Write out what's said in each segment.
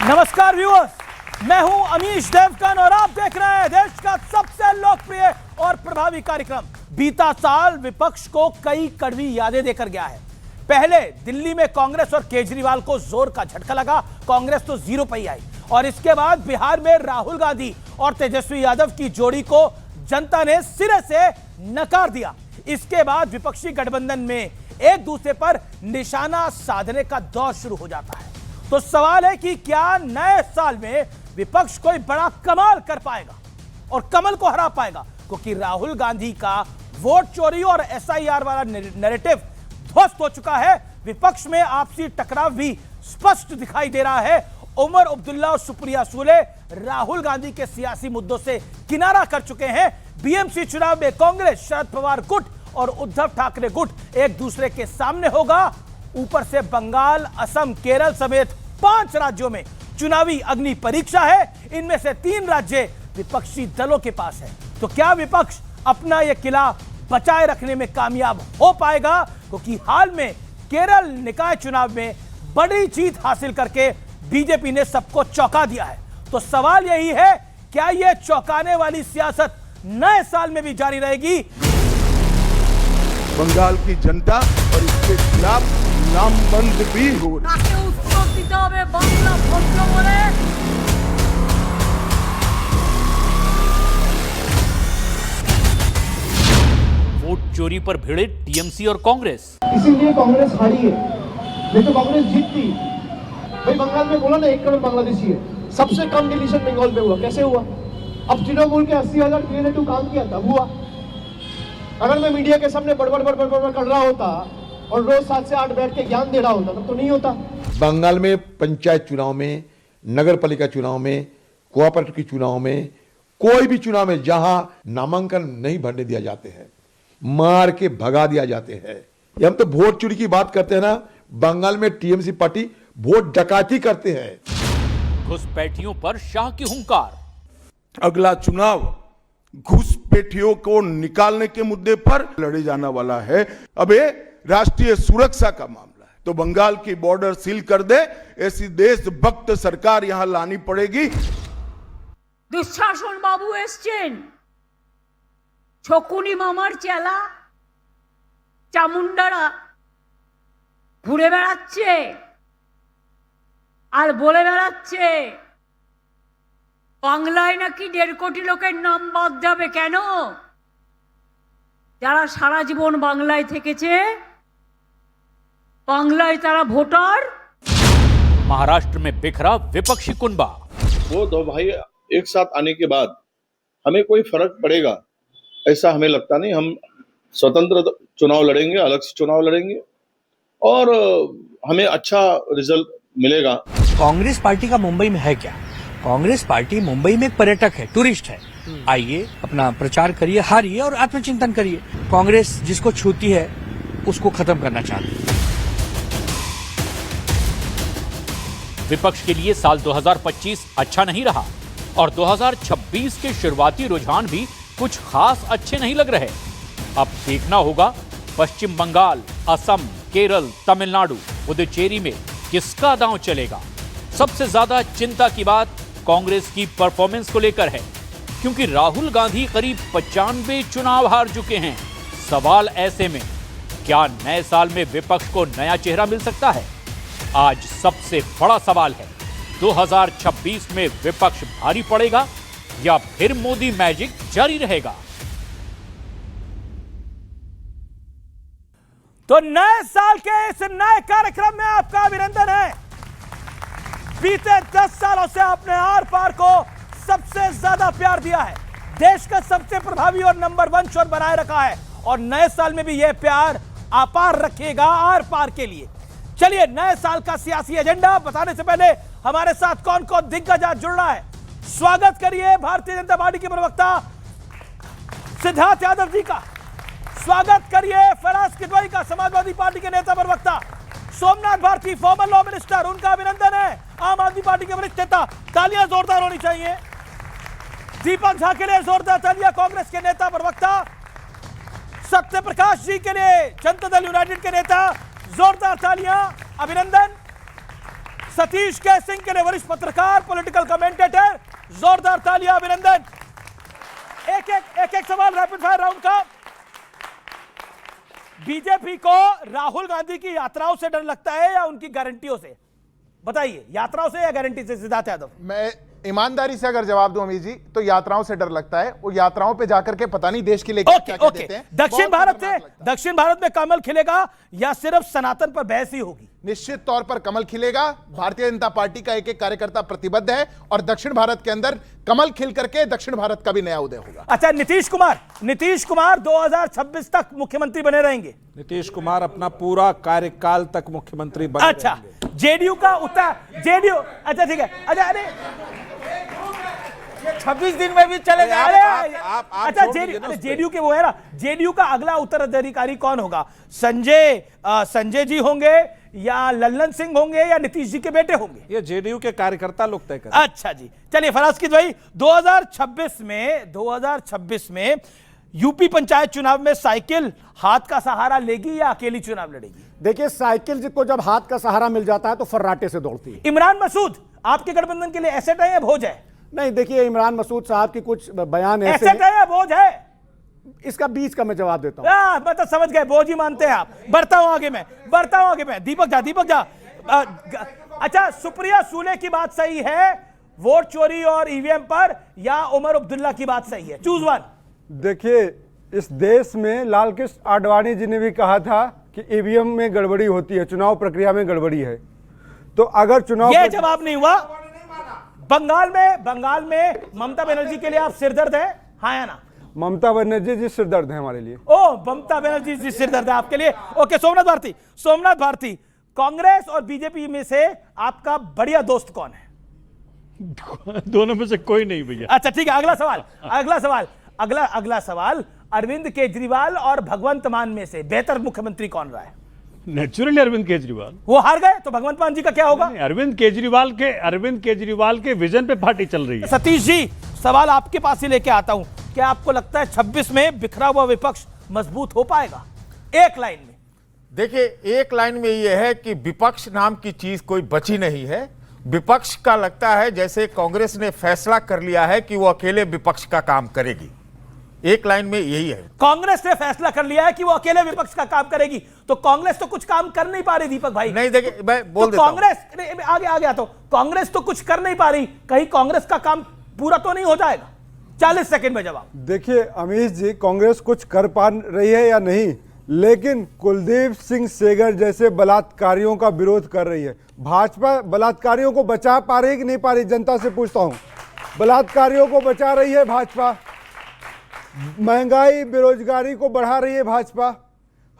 नमस्कार व्यूअर्स, मैं हूं अमीश देवगन और आप देख रहे हैं देश का सबसे लोकप्रिय और प्रभावी कार्यक्रम। बीता साल विपक्ष को कई कड़वी यादें देकर गया है। पहले दिल्ली में कांग्रेस और केजरीवाल को जोर का झटका लगा, कांग्रेस तो जीरो पर ही आई। और इसके बाद बिहार में राहुल गांधी और तेजस्वी यादव की जोड़ी को जनता ने सिरे से नकार दिया। इसके बाद विपक्षी गठबंधन में एक दूसरे पर निशाना साधने का दौर शुरू हो जाता है। तो सवाल है कि क्या नए साल में विपक्ष कोई बड़ा कमाल कर पाएगा और कमल को हरा पाएगा, क्योंकि राहुल गांधी का वोट चोरी और एसआईआर वाला नैरेटिव ध्वस्त हो चुका है। विपक्ष में आपसी टकराव भी स्पष्ट दिखाई दे रहा है। उमर अब्दुल्ला और सुप्रिया सूले राहुल गांधी के सियासी मुद्दों से किनारा कर चुके हैं। बीएमसी चुनाव में कांग्रेस, शरद पवार गुट और उद्धव ठाकरे गुट एक दूसरे के सामने होगा। ऊपर से बंगाल, असम, केरल समेत 5 राज्यों में चुनावी अग्नि परीक्षा है। इनमें से 3 राज्य विपक्षी दलों के पास है। तो क्या विपक्ष अपना यह किला बचाए रखने में कामयाब हो पाएगा? क्योंकि हाल में केरल निकाय चुनाव में बड़ी जीत हासिल करके बीजेपी ने सबको चौंका दिया है। तो सवाल यही है, क्या यह चौंकाने वाली सियासत नए साल में भी जारी रहेगी? बंगाल की जनता और इसके खिलाफ नामबंद भी हो वोट चोरी पर भिड़े टीएमसी और कांग्रेस। इसीलिए कांग्रेस हारी है, नहीं तो कांग्रेस जीतती। भाई बंगाल में बोला ना 1 करोड़ बांग्लादेशी है, सबसे कम डिलीशन बंगाल में हुआ। कैसे हुआ? अब तृणमूल के 80,000 क्रिएटिव काम किया तब हुआ। अगर मैं मीडिया के सामने बड़बड़ कर रहा होता और रोज 7 से 8 बैठ के ज्ञान दे रहा होता तब तो नहीं होता। बंगाल में पंचायत चुनाव में, नगर पालिका चुनाव में, कोऑपरेटिव के चुनाव में, कोई भी चुनाव में जहां नामांकन नहीं भरने दिया जाते हैं, मार के भगा दिया जाते हैं। हम तो वोट चोरी की बात करते हैं ना, बंगाल में टीएमसी पार्टी वोट डकैती करते हैं। घुसपैठियों पर शाह की हुंकार। अगला चुनाव घुसपैठियों को निकालने के मुद्दे पर लड़े जाने वाला है। अब ये राष्ट्रीय सुरक्षा का मामला है, तो बंगाल की बॉर्डर सील कर दे, ऐसी देशभक्त सरकार यहां लानी पड़ेगी। दुशासन बाबू एसছেন, ছকুনি মামার চেলা চামুন্ডারা ঘুরে বেড়াচ্ছে আর বলে বেড়াচ্ছে বাংলায় নাকি 1.5 কোটি লোকের নাম বাদ যাবে। কেন? যারা সারা জীবন বাংলায় থেকেছে, বাংলায় তারা ভোটার। महाराष्ट्र में बिखरा विपक्षी कुनबा। वो 2 भाई एक साथ आने के बाद हमें कोई फर्क पड़ेगा ऐसा हमें लगता नहीं। हम स्वतंत्र चुनाव लड़ेंगे, अलग से चुनाव लड़ेंगे और हमें अच्छा रिजल्ट मिलेगा। कांग्रेस पार्टी का मुंबई में है क्या? कांग्रेस पार्टी मुंबई में एक पर्यटक है, टूरिस्ट है। आइए, अपना प्रचार करिए, हारिए और आत्मचिंतन करिए। कांग्रेस जिसको छूती है उसको खत्म करना चाहती है। विपक्ष के लिए साल 2025 अच्छा नहीं रहा और 2026 के शुरुआती रुझान भी कुछ खास अच्छे नहीं लग रहे। अब देखना होगा पश्चिम बंगाल, असम, केरल, तमिलनाडु, पुदुचेरी में किसका दांव चलेगा। सबसे ज्यादा चिंता की बात कांग्रेस की परफॉर्मेंस को लेकर है, क्योंकि राहुल गांधी करीब 95 चुनाव हार चुके हैं। सवाल ऐसे में क्या नए साल में विपक्ष को नया चेहरा मिल सकता है? आज सबसे बड़ा सवाल है, 2026 में विपक्ष भारी पड़ेगा या फिर मोदी मैजिक जारी रहेगा? तो नए साल के इस नए कार्यक्रम में आपका अभिनंदन है। बीते 10 सालों से आपने आर पार को सबसे ज्यादा प्यार दिया है, देश का सबसे प्रभावी और नंबर 1 शो बनाए रखा है और नए साल में भी यह प्यार अपार रखिएगा आर पार के लिए। चलिए, नए साल का सियासी एजेंडा बताने से पहले हमारे साथ कौन कौन दिग्गज आज जुड़ रहा है, स्वागत करिए भारतीय जनता पार्टी के प्रवक्ता सिद्धार्थ यादव जी का। स्वागत करिए फराज किदवई का, समाजवादी पार्टी के नेता प्रवक्ता। Somnath Bharti, former law minister, उनका अभिनंदन है। आम आदमी पार्टी के वरिष्ठ नेता, तालियां जोरदार होनी चाहिए। दीपक झा के लिए जोरदार तालियां, कांग्रेस के नेता प्रवक्ता। सत्य प्रकाश जी के लिए जनता दल यूनाइटेड के नेता, जोरदार तालियां, अभिनंदन। सतीश के सिंह के लिए वरिष्ठ पत्रकार, पॉलिटिकल कमेंटेटर, जोरदार तालियां, अभिनंदन। एक सवाल रैपिड फायर राउंड का। बीजेपी को राहुल गांधी की यात्राओं से डर लगता है या उनकी गारंटियों से? बताइए, यात्राओं से या गारंटी से? सिद्धार्थ यादव। मैं ईमानदारी से अगर जवाब दूं अमीर जी, तो यात्राओं से डर लगता है। वो यात्राओं पे जाकर के पता नहीं देश के लिए क्या देते हैं। दक्षिण भारत में कमल खिलेगा या सिर्फ सनातन पर बहस ही होगी? निश्चित तौर पर कमल खिलेगा। भारतीय जनता पार्टी का एक एक कार्यकर्ता प्रतिबद्ध है और दक्षिण भारत के अंदर कमल खिल करके दक्षिण भारत का भी नया उदय होगा। अच्छा, नीतीश कुमार 2026 तक मुख्यमंत्री बने रहेंगे? नीतीश कुमार अपना पूरा कार्यकाल तक मुख्यमंत्री बने अच्छा, जेडीयू का उत्तर, जेडीयू, अच्छा ठीक है, अच्छा अरे 26 दिन में भी चलेगा। अच्छा, जेडीयू के वो है ना, जेडीयू का अगला उत्तराधिकारी कौन होगा? संजय जी होंगे या लल्लन सिंह होंगे या नीतीश जी के बेटे होंगे? ये जेडीयू के कार्यकर्ता लोग तय करेंगे। अच्छा जी, चलिए फराज़ भाई, 2026 में यूपी पंचायत चुनाव में साइकिल हाथ का सहारा लेगी या अकेली चुनाव लड़ेगी? देखिए, साइकिल को जब हाथ का सहारा मिल जाता है तो फर्राटे से दौड़ती है। इमरान मसूद आपके गठबंधन के लिए एसेट है या बोझ है? नहीं, देखिए, इमरान मसूद साहब की कुछ बयान ऐसे एसेट है या बोझ है? इसका बीच का मैं जवाब देता हूं। मतलब समझ गए, बोझ ही मानते हैं आप। बढ़ता हूं आगे मैं। दीपक जा। अच्छा, सुप्रिया सूले की बात सही है वोट चोरी और ईवीएम पर, या उमर अब्दुल्ला की बात सही है? Choose one. देखिए, इस देश में लाल कृष्ण आडवाणी जी ने भी कहा था कि ईवीएम में गड़बड़ी होती है, चुनाव प्रक्रिया में गड़बड़ी है। तो अगर चुनाव यह जवाब नहीं हुआ। बंगाल में ममता बनर्जी के लिए आप सिरदर्द है, हाँ या ना? ममता बनर्जी जी सिरदर्द है हमारे लिए। ओ, ममता बनर्जी जी सिरदर्द है आपके लिए। ओके, सोमनाथ भारती, कांग्रेस और बीजेपी में से आपका बढ़िया दोस्त कौन है? दोनों में से कोई नहीं भैया। अच्छा ठीक है, अगला सवाल, अरविंद केजरीवाल और भगवंत मान में से बेहतर मुख्यमंत्री कौन रहा है? नेचुरली अरविंद केजरीवाल। वो हार गए तो भगवंत मान जी का क्या होगा? अरविंद केजरीवाल के विजन पे पार्टी चल रही है। सतीश जी, सवाल आपके पास ही लेके आता हूं, क्या आपको लगता है 26 में बिखरा हुआ विपक्ष मजबूत हो पाएगा? एक लाइन में। देखिए, एक लाइन में यह है कि विपक्ष नाम की चीज कोई बची नहीं है। विपक्ष का लगता है जैसे कांग्रेस ने फैसला कर लिया है कि वो अकेले विपक्ष का काम करेगी। एक लाइन में यही है। कांग्रेस ने फैसला कर लिया है कि वो अकेले विपक्ष का काम करेगी, तो कांग्रेस तो कुछ काम कर नहीं पा रही। दीपक भाई, नहीं, देखिए मैं बोल तो देता हूं। कांग्रेस आगे तो कांग्रेस तो कुछ कर नहीं पा रही, कहीं कांग्रेस का काम पूरा तो नहीं हो जाएगा? 40 सेकंड में जवाब। देखिए अमीश जी, कांग्रेस कुछ कर पा रही है या नहीं, लेकिन कुलदीप सिंह सेंगर जैसे बलात्कारियों का विरोध कर रही है। भाजपा बलात्कारियों को बचा पा रही कि नहीं पा रही? जनता से पूछता हूं। बलात्कारियों को बचा रही है भाजपा, महंगाई बेरोजगारी को बढ़ा रही है भाजपा।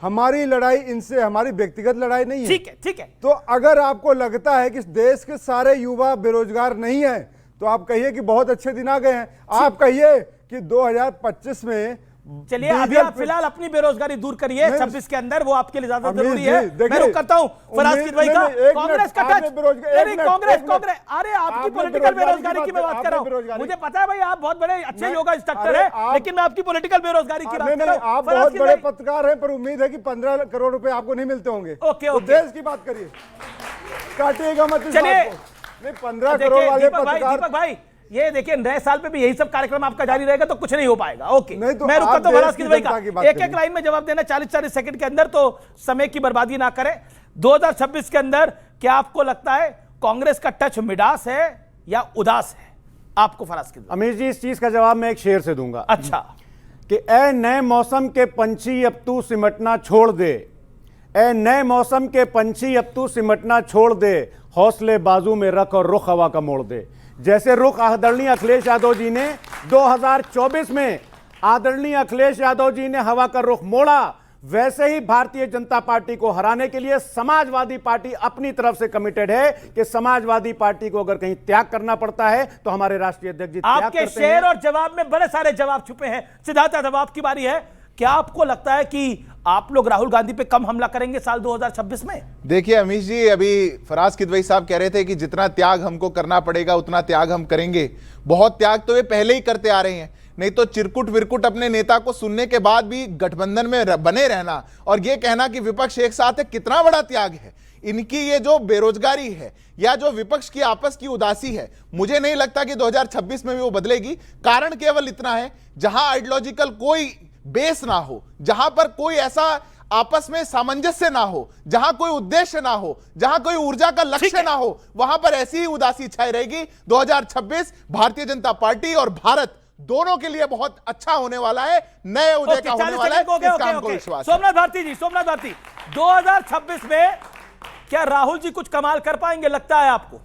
हमारी लड़ाई इनसे, हमारी व्यक्तिगत लड़ाई नहीं है। ठीक है। तो अगर आपको लगता है कि देश के सारे युवा बेरोजगार नहीं है, तो आप कहिए कि बहुत अच्छे दिन आ गए हैं। आप कहिए कि 2025 में, चलिए अभी आप फिलहाल अपनी बेरोजगारी दूर करिए 26 के अंदर, वो आपके लिए ज्यादा जरूरी है। मैं रुक करता हूं फराज़ भाई का। कांग्रेस का टच, कांग्रेस, अरे आपकी पॉलिटिकल बेरोजगारी की मैं बात कर रहा हूं। मुझे पता है भाई, आप बहुत बड़े अच्छे योगा इंस्ट्रक्टर हैं, लेकिन मैं आपकी पॉलिटिकल बेरोजगारी की बात कर रहा हूं। आप बहुत बड़े पत्रकार हैं, पर उम्मीद है कि 15 करोड़ रुपए आपको नहीं मिलते होंगे। ओके, देश की बात करिए, काटिएगा मत इस बात को। नहीं, 15 करोड़ वाले पत्रकार। दीपक भाई, ये देखिए, नए साल पे भी यही सब कार्यक्रम आपका जारी रहेगा तो कुछ नहीं हो पाएगा। ओके, तो मैं रुकता हूं फराज़ भाई का। एक लाइन में जवाब देना, 40 सेकंड के अंदर, तो समय की बर्बादी ना करें। 2026 के अंदर क्या आपको लगता है कांग्रेस का टच मिडास है या उदास है? आपको फराज़ अमीर जी, इस चीज का जवाब मैं एक शेर से दूंगा। अच्छा, कि ए नए मौसम के पंछी अब तू सिमटना छोड़ दे, ए नए मौसम के पंछी अब तू सिमटना छोड़ दे, हौसले बाजू में रख और रुख हवा का मोड़ दे। जैसे रुख आदरणीय अखिलेश यादव जी ने 2024 में आदरणीय अखिलेश यादव जी ने हवा का रुख मोड़ा, वैसे ही भारतीय जनता पार्टी को हराने के लिए समाजवादी पार्टी अपनी तरफ से कमिटेड है कि समाजवादी पार्टी को अगर कहीं त्याग करना पड़ता है तो हमारे राष्ट्रीय अध्यक्ष जी त्याग आपके शेर और जवाब में बड़े सारे जवाब छुपे हैं। सिद्धार्थ यादव, आपकी बारी है। क्या आपको लगता है कि आप लोग राहुल गांधी पे कम हमला करेंगे साल 2026 में? देखिए अमीश जी, अभी फराज किदवई साहब कह रहे थे कि जितना त्याग हमको करना पड़ेगा उतना त्याग हम करेंगे। बहुत त्याग तो वे पहले ही करते आ रहे हैं, नहीं तो चिरकुट विरकुट अपने नेता को सुनने के बाद भी गठबंधन में बने रहना और यह कहना कि विपक्ष एक साथ है, कितना बड़ा त्याग है। इनकी ये जो बेरोजगारी है या जो विपक्ष की आपस की उदासी है, मुझे नहीं लगता कि 2026 में भी वो बदलेगी। कारण केवल इतना है, जहां आइडियोलॉजिकल कोई बेस ना हो, जहां पर कोई ऐसा आपस में सामंजस्य ना हो, जहां कोई उद्देश्य ना हो, जहां कोई ऊर्जा का लक्ष्य ना हो, वहां पर ऐसी ही उदासी छाई रहेगी। 2026 भारतीय जनता पार्टी और भारत दोनों के लिए बहुत अच्छा होने वाला है, नए उदय का होने वाला है, इसका हमको विश्वास है। सोमनाथ भारती जी, सोमनाथ भारती, 2026 में क्या राहुल जी कुछ कमाल कर पाएंगे लगता है आपको,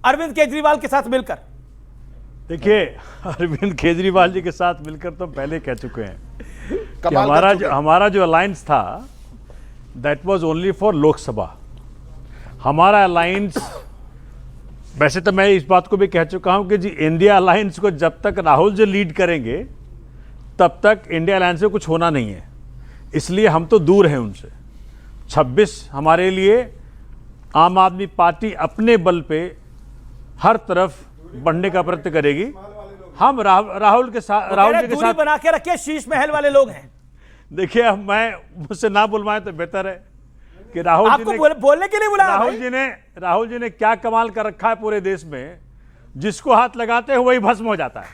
अरविंद केजरीवाल के साथ मिलकर? देखिए, अरविंद केजरीवाल जी के साथ मिलकर तो पहले कह चुके हैं कि हमारा जो अलायंस था that was only for Lok Sabha. हमारा अलायंस, वैसे तो मैं इस बात को भी कह चुका हूं कि जी इंडिया अलायंस को जब तक राहुल जी लीड करेंगे तब तक इंडिया अलायंस में कुछ होना नहीं है, इसलिए हम तो दूर हैं उनसे। 26 हमारे लिए आम आदमी पार्टी अपने बल पे हर तरफ बढ़ने का प्रयत्न करेगी। हम राहुल के साथ, राहुल जी के साथ बना के रखिए, शीश महल वाले लोग हैं। देखिए, मुझसे ना बुलवाएं तो बेहतर है कि राहुल आपको जी ने बोलने के लिए बुलाया। राहुल जी ने क्या कमाल कर रखा है पूरे देश में, जिसको हाथ लगाते हैं वही भस्म हो जाता है।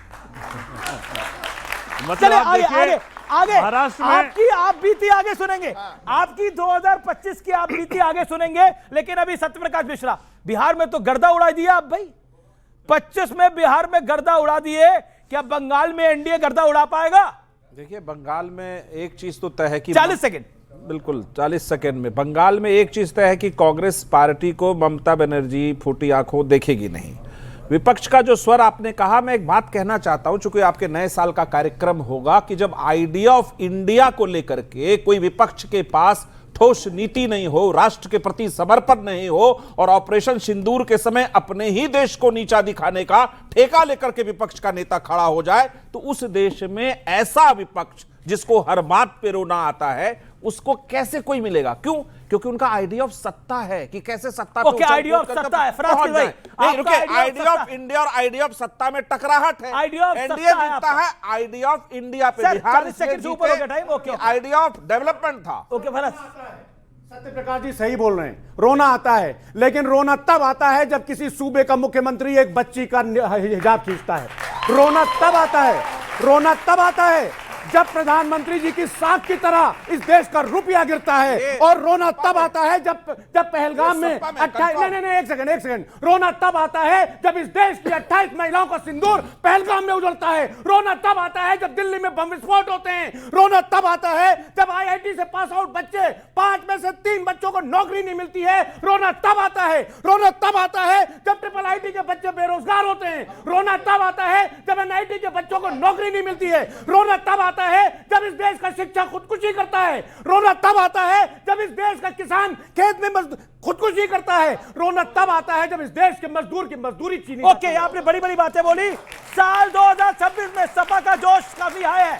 मतलब आगे महाराष्ट्र में आपकी आप बीती आगे सुनेंगे, आपकी 2025 की आप बीती आगे सुनेंगे, लेकिन अभी सत्यप्रकाश मिश्रा, बिहार में तो गर्दा उड़ा दिया आप भाई। 25 में बिहार में गर्दा उड़ा दिए, क्या बंगाल में एनडीए गर्दा उड़ा पाएगा? देखिए, बंगाल में एक चीज तो तय है कि 40 सेकंड, बिल्कुल 40 सेकंड में बंगाल में एक चीज तय है कि कांग्रेस पार्टी को ममता बनर्जी फूटी आंखों देखेगी नहीं। विपक्ष का जो स्वर आपने कहा, मैं एक बात कहना चाहता हूं, चूंकि आपके नए साल का कार्यक्रम होगा, कि जब आइडिया ऑफ इंडिया को लेकर के कोई विपक्ष के पास ठोस नीति नहीं हो, राष्ट्र के प्रति समर्पण नहीं हो, और ऑपरेशन सिंदूर के समय अपने ही देश को नीचा दिखाने का ठेका लेकर के विपक्ष का नेता खड़ा हो जाए, तो उस देश में ऐसा विपक्ष जिसको हर बात पे रोना आता है, उसको कैसे कोई मिलेगा? क्यों? क्योंकि उनका आइडिया ऑफ सत्ता है कि कैसे सत्ता पे आइडिया ऑफ सत्ता है। आइडिया ऑफ इंडिया और आइडिया ऑफ सत्ता में टकराहट है। एनडीए जीतता है आइडिया ऑफ इंडिया पे, बिहार आइडिया ऑफ डेवलपमेंट था। ओके भरत, सत्यप्रकाश जी सही बोल रहे हैं, रोना आता है, लेकिन रोना तब आता है जब किसी सूबे का मुख्यमंत्री एक बच्ची का हिजाब खींचता है। रोना तब आता है, रोना तब आता है जब प्रधानमंत्री जी की साख की तरह इस देश का रुपया गिरता है, और रोना तब आता है जब पहलगाम में 28 नहीं एक सेकंड, रोना तब आता है जब इस देश की 28 महिलाओं का सिंदूर पहलगाम में उजड़ता है। रोना तब आता है जब दिल्ली में बम विस्फोट होते हैं। रोना तब आता है जब आईआईटी से पास आउट बच्चे, 5 में से 3 बच्चों को नौकरी नहीं मिलती है। रोना तब आता है, रोना तब आता है जब ट्रिपल आईटी के बच्चे बेरोजगार होते हैं। रोना तब आता है जब एनआईटी के बच्चों को नौकरी नहीं मिलती है। रोना तब आता है जब इस देश का शिक्षा खुदकुशी करता है। रोना तब आता है जब इस देश का किसान खेत में खुदकुशी करता है। रोना तब आता है जब इस देश के मजदूर की मजदूरी छीनी। ओके, आपने बड़ी बड़ी बातें बोली। साल 2026 में सपा का जोश काफी हाई है,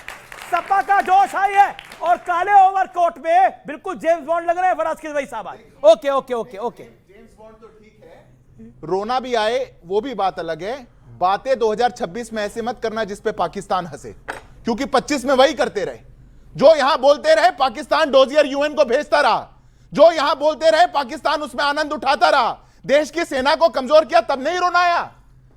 सपा का जोश हाई है, और काले ओवरकोट में बिल्कुल जेम्स बॉन्ड लग रहे हैं फराज किदवई साहब आज। Okay okay okay okay, James bond तो ठीक है, रोना भी आए वो भी बात अलग है। बातें 2026 में ऐसे मत करना जिसपे पाकिस्तान हंसे, क्योंकि 25 में वही करते रहे। जो यहां बोलते रहे पाकिस्तान डोजियर यूएन को भेजता रहा, जो यहां बोलते रहे पाकिस्तान उसमें आनंद उठाता रहा, देश की सेना को कमजोर किया, तब नहीं रोना आया।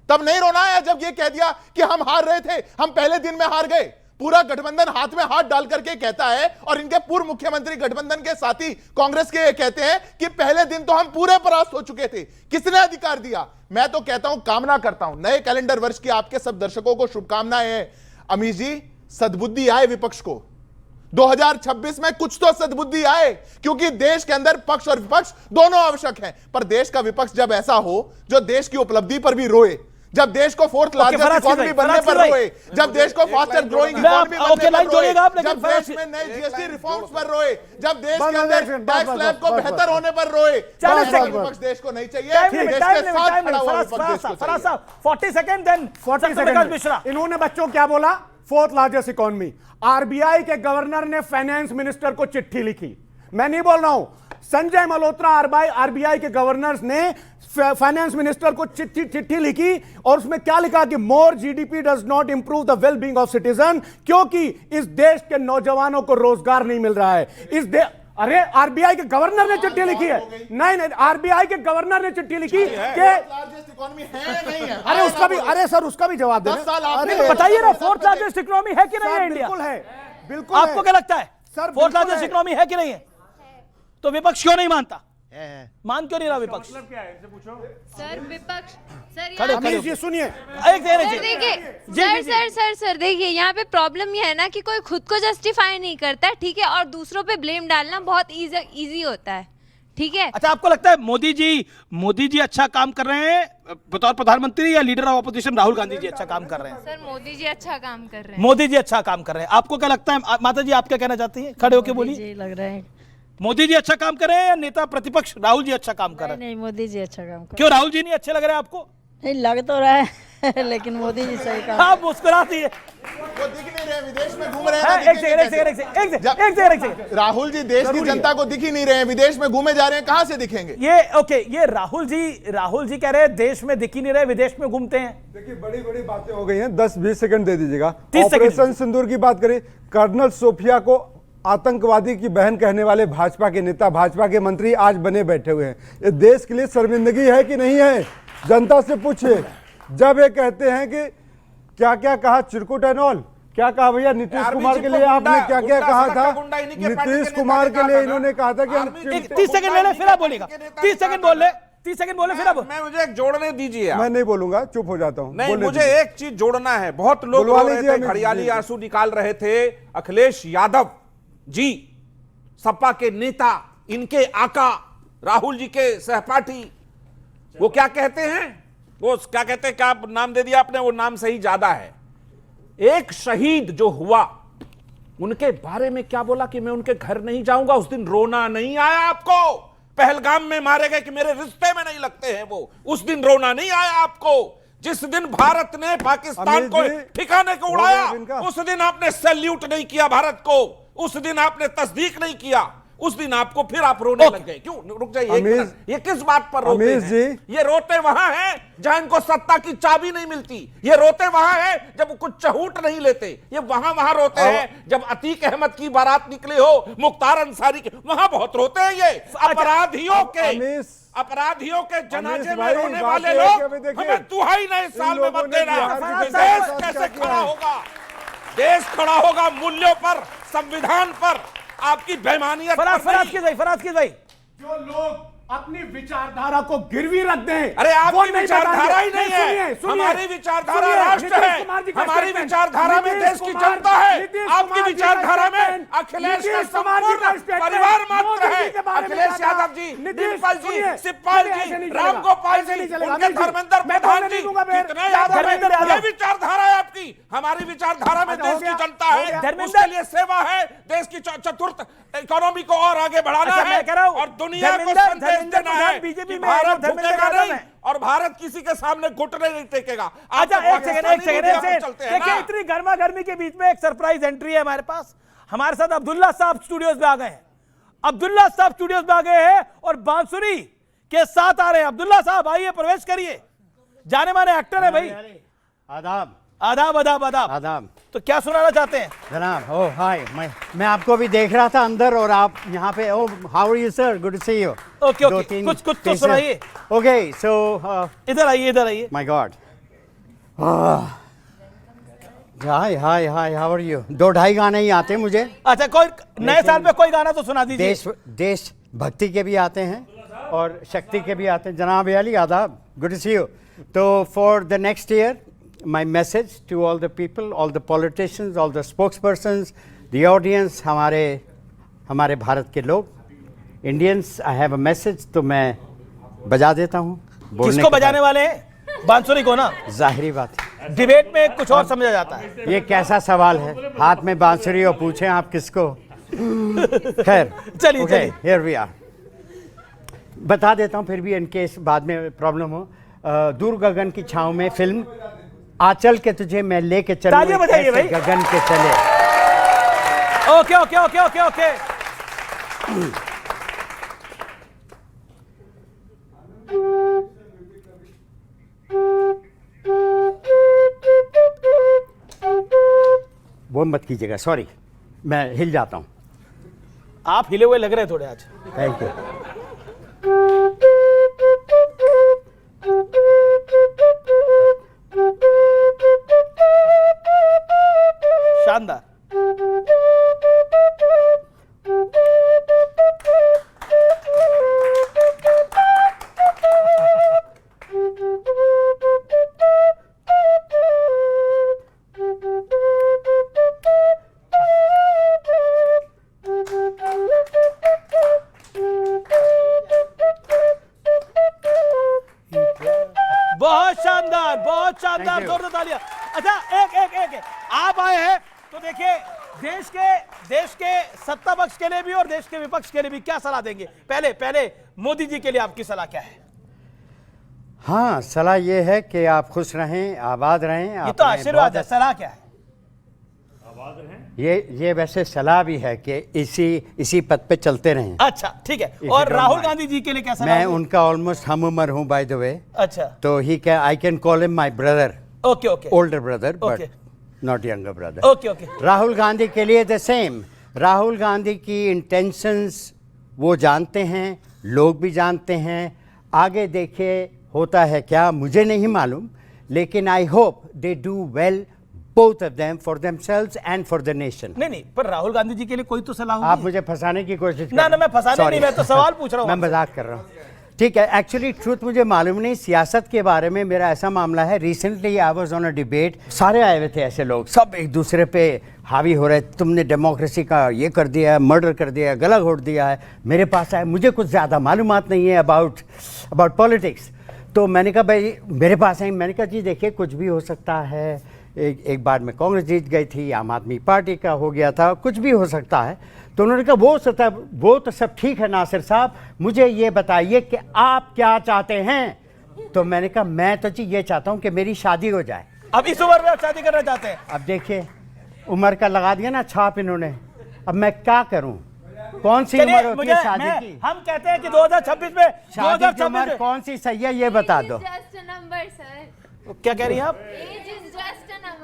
तब नहीं रोना आया जब यह कह दिया कि हम हार रहे थे, हम पहले दिन में हार गए। पूरा गठबंधन हाथ में हाथ डाल करके कहता है, और इनके पूर्व मुख्यमंत्री गठबंधन के साथी कांग्रेस के कहते हैं कि पहले दिन तो हम पूरे परास्त हो चुके थे। किसने अधिकार दिया? मैं तो कहता हूं, कामना करता हूं नए कैलेंडर वर्ष की आपके सब दर्शकों को शुभकामनाएं हैं। अमीश जी, सद्बुद्धि आए विपक्ष को, 2026 में कुछ तो सद्बुद्धि आए, क्योंकि देश के अंदर पक्ष और विपक्ष दोनों आवश्यक हैं। पर देश का विपक्ष जब ऐसा हो जो देश की उपलब्धि पर भी रोए, जब देश को फोर्थ लार्जेस्ट इकोनॉमी बनने पर रोए, जब देश को फास्टर ग्रोइंग इकोनॉमी बनने पर रोए, जब देश में नए जीएसटी रिफॉर्म्स पर रोए, जब देश के अंदर टैक्स स्लैब को बेहतर होने पर रोए, विपक्ष देश को नहीं चाहिए। देश के साथ खड़ा हुआ विपक्ष देश को चाहिए। 40 सेकंड, देन 40 सेकंड। इन्होंने बच्चों क्या बोला? Fourth largest economy. आरबीआई के गवर्नर ने फाइनेंस मिनिस्टर को चिट्ठी लिखी, मैं नहीं बोल रहा हूं, संजय मल्होत्रा आरबीआई के गवर्नर ने फाइनेंस मिनिस्टर को चिट्ठी लिखी, और उसमें क्या लिखा कि more GDP does not improve the well being of citizen, क्योंकि इस देश के नौजवानों को रोजगार नहीं मिल रहा है। अरे आरबीआई के गवर्नर ने चिट्ठी लिखी है। नहीं नहीं, आरबीआई के गवर्नर ने चिट्ठी लिखी कि इकोनॉमी है नहीं है। अरे उसका भी, अरे सर उसका भी जवाब देना। 10 साल आपने अरे बताइए ना, फोर्थ लार्जेस्ट इकोनॉमी है कि नहीं है इंडिया? बिल्कुल है, बिल्कुल आपको क्या लगता है सर, फोर्थ लार्जेस्ट इकोनॉमी है कि नहीं है? तो विपक्ष क्यों नहीं मानता? मान क्यों नहीं रहा विपक्ष? सर विपक्ष, सर खड़े अमीश जी सुनिए, सर देखिए, यहाँ पे प्रॉब्लम ये है ना कि कोई खुद को जस्टिफाई नहीं करता है, ठीक है, और दूसरों पे ब्लेम डालना बहुत इजी होता है, ठीक है। अच्छा, आपको लगता है मोदी जी अच्छा काम कर रहे हैं बतौर प्रधानमंत्री, या leader of opposition Rahul Gandhi ji अच्छा काम कर रहे हैं? सर मोदी जी अच्छा काम कर रहे हैं। मोदी जी अच्छा काम कर रहे हैं। आपको क्या लगता है माता जी, आप क्या कहना चाहती हैं? खड़े होके बोलिए। लग रहा है मोदी जी अच्छा काम कर रहे हैं या नेता प्रतिपक्ष राहुल जी अच्छा काम कर रहे हैं? नहीं, मोदी जी अच्छा काम कर क्यों राहुल जी नहीं अच्छे लग रहे हैं आपको? नहीं, लग तो रहा है लेकिन मोदी जी सही काम। आप मुस्कुराती है। वो दिख नहीं रहे, विदेश में घूम रहे हैं। एक सेकंड। राहुल जी देश की जनता को दिख ही नहीं रहे हैं, विदेश में घूमे जा रहे हैं, कहां से दिखेंगे? ये राहुल जी कह रहे हैं देश में दिख ही नहीं रहे, विदेश में घूमते हैं। देखिए बड़ी बड़ी बातें हो गई हैं, 10-20 सेकंड दे दीजिएगा। 30 सेकंड। ऑपरेशन सिंदूर की बात करें, कर्नल सोफिया को आतंकवादी की बहन कहने वाले भाजपा के नेता, भाजपा के मंत्री आज बने बैठे हुए हैं। ये देश के लिए शर्मिंदगी है कि नहीं है? जनता से पूछिए। जब ये कहते हैं कि क्या क्या कहा, चिरकुट एंड ऑल, क्या कहा भैया नीतीश कुमार के लिए आपने क्या क्या कहा था? नीतीश कुमार के लिए इन्होंने कहा था कि 30 सेकंड ले ले, फिर आप बोलेगा। 30 सेकंड बोल ले, 30 सेकंड बोले, फिर अब मैं मुझे एक जोड़ने दीजिए आप। मैं नहीं बोलूंगा, चुप हो जाता हूं। नहीं, मुझे एक चीज जोड़ना है। बहुत लोग रो रहे थे, घड़ियाली आंसू निकाल रहे थे। अखिलेश यादव जी, सपा के नेता, इनके आका, राहुल जी के सहपाठी, वो क्या कहते हैं? वो क्या कहते हैं? क्या नाम दे दिया आपने? वो नाम सही ज्यादा है। एक शहीद जो हुआ, उनके बारे में क्या बोला कि मैं उनके घर नहीं जाऊंगा। उस दिन रोना नहीं आया आपको? पहलगाम में मारे गए कि मेरे रिश्ते में नहीं लगते हैं वो, उस दिन रोना नहीं आया आपको? जिस दिन भारत ने पाकिस्तान को ठिकाने को उड़ाया, उस दिन आपने सैल्यूट नहीं किया भारत को, उस दिन आपने तस्दीक नहीं किया, उस दिन आपको फिर आप रोने लग गए। क्यों? रुक जाइए, ये किस बात पर रोते हैं? ये रोते वहां हैं जहां इनको सत्ता की चाबी नहीं मिलती। ये रोते वहां हैं जब कुछ चहूट नहीं लेते। ये वहां रोते हैं जब अतीक अहमद की बारात निकली हो, मुख्तार अंसारी के, वहां बहुत रोते हैं। ये अपराधियों के जनाजे में रोने वाले लोग हमें दुहाई नए साल में मत देना। देश कैसे खड़ा होगा? देश खड़ा होगा मूल्यों पर, संविधान पर, आपकी बेईमानियत पर नहीं। फराज की भाई, जो लोग अपनी विचारधारा को गिरवी रख दें, अरे आपकी विचारधारा ही नहीं है, हमारी विचारधारा राष्ट्र है, हमारी विचारधारा में देश की जनता है। आपकी विचारधारा में अखिलेश का संपूर्ण परिवार मात्र है। अखिलेश यादव जी, डिम्पल जी, शिवपाल जी, रामगोपाल जी, उनके धर्मेंद्र प्रधान जी, कितने यादव हैं? ये विचारधारा है आपकी। हमारी विचारधारा में देश की जनता है, उसके लिए सेवा है, देश की चतुर्थ इकोनॉमी को और आगे बढ़ाना है और दुनिया को संदेश देना है कि भारत झुकेगा नहीं और भारत किसी के सामने घुटने नहीं टेकेगा। अच्छा, एक सेकंड, देखिए इतनी गर्मा गर्मी के बीच में एक सरप्राइज एंट्री है हमारे पास। हमारे साथ अब्दुल्ला साहब स्टूडियोज में आ गए हैं। अब्दुल्ला साहब स्टूडियोज में आ गए हैं और बांसुरी के साथ आ रहे हैं। अब्दुल्ला साहब आइए, प्रवेश करिए। जाने माने एक्टर है भाई। आदाब आदाब आदाब आदाब आदाब। तो क्या सुनाना चाहते हैं जनाब? ओह हाय, मैं आपको भी देख रहा था अंदर और आप यहाँ पे। Oh how are you sir, good to see you. Okay okay, कुछ तो सुनाइए। ओके सो इधर आइए। My god, hi hi hi, how are you? 2-2.5 गाने ही आते मुझे। अच्छा, कोई नए साल पे कोई गाना तो सुना दीजिए। देश भक्ति के भी आते हैं और शक्ति के भी आते हैं। जनाब अली आदाब, गुड टू सी यू। तो for the next year, my message to all the people, all the politicians, all the spokespersons, the audience, हमारे भारत के लोग, Indians, I have a message, तो मैं बजा देता हूँ। किसको बजाने वाले हैं? बांसुरी को ना? जाहिरी बात है, डिबेट में कुछ और समझा जाता है। ये कैसा सवाल है? हाथ में बांसुरी और पूछें आप किसको? खैर चलिए, here we are। बता देता हूँ फिर भी, इनकेस बाद में प्रॉब्लम हो। दूर गगन की छाँव में फिल्म आचल के तुझे मैं लेके चलूं, तालियां बजाइए भाई। गगन के चले। Okay okay okay okay okay. वो मत कीजिएगा, सॉरी, मैं हिल जाता हूं। आप हिले हुए लग रहे थोड़े आज। Thank you. शानदार। बहुत शानदार, बहुत शानदार, जोरदार तालियां। अच्छा, एक आप आए हैं तो देखिए, देश के सत्ता पक्ष के लिए भी और देश के विपक्ष के लिए भी क्या सलाह देंगे? पहले मोदी जी के लिए आपकी सलाह क्या है? हाँ, सलाह ये है कि आप खुश रहें, आबाद रहें। ये तो आशीर्वाद है, सलाह क्या है? आबाद रहें। ये वैसे सलाह भी है कि इसी पद पे चलते रहें। अच्छा, ठीक है। और राहुल गांधी जी के लिए क्या सलाह? मैं उनका ऑलमोस्ट हम उम्र हूँ, बाय द वे। अच्छा। तो I can call him my brother. Okay. Older brother, but not younger brother. Okay. Rahul Gandhi के लिए द सेम। राहुल गांधी की इंटेंशंस वो जानते हैं, लोग भी जानते हैं। आगे देखिए होता है क्या, मुझे नहीं मालूम, लेकिन I hope they do well, both of them, for themselves and for the nation. नहीं, पर राहुल गांधी जी के लिए कोई तो सलाह होगी। आप मुझे फंसाने की कोशिश कर ना, मैं फंसाने नहीं, मैं तो सवाल पूछ रहा हूँ। मैं मजाक कर रहा हूँ। ठीक है, एक्चुअली ट्रूथ मुझे मालूम नहीं। सियासत के बारे में मेरा ऐसा मामला है, recently I was on a debate, सारे आए हुए थे ऐसे लोग, सब एक दूसरे पे हावी हो रहे, तुमने डेमोक्रेसी का ये कर दिया है, मर्डर कर दिया है, गला घोट दिया है। मेरे पास आए, मुझे कुछ ज़्यादा मालूमात नहीं है अबाउट पॉलिटिक्स। तो मैंने कहा भाई, मेरे पास आई, मैंने कहा जी देखिए कुछ भी हो सकता है। एक बार में कांग्रेस जीत गई थी, आम आदमी पार्टी का हो गया था, कुछ भी हो सकता है। तो उन्होंने कहा वो तो सब ठीक है नासिर साहब, मुझे ये बताइए कि आप क्या चाहते हैं। तो मैंने कहा मैं तो जी ये चाहता हूँ कि मेरी शादी हो जाए। अब इस उम्र में आप शादी करना चाहते हैं? अब देखिए उम्र का लगा दिया ना छाप इन्होंने, अब मैं क्या करूँ? कौन सी उम्र होती है शादी की? हम कहते हैं कि 2026 में शादी की उम्र कौन सी सही है, ये बता दो। क्या कह रही हैं आप?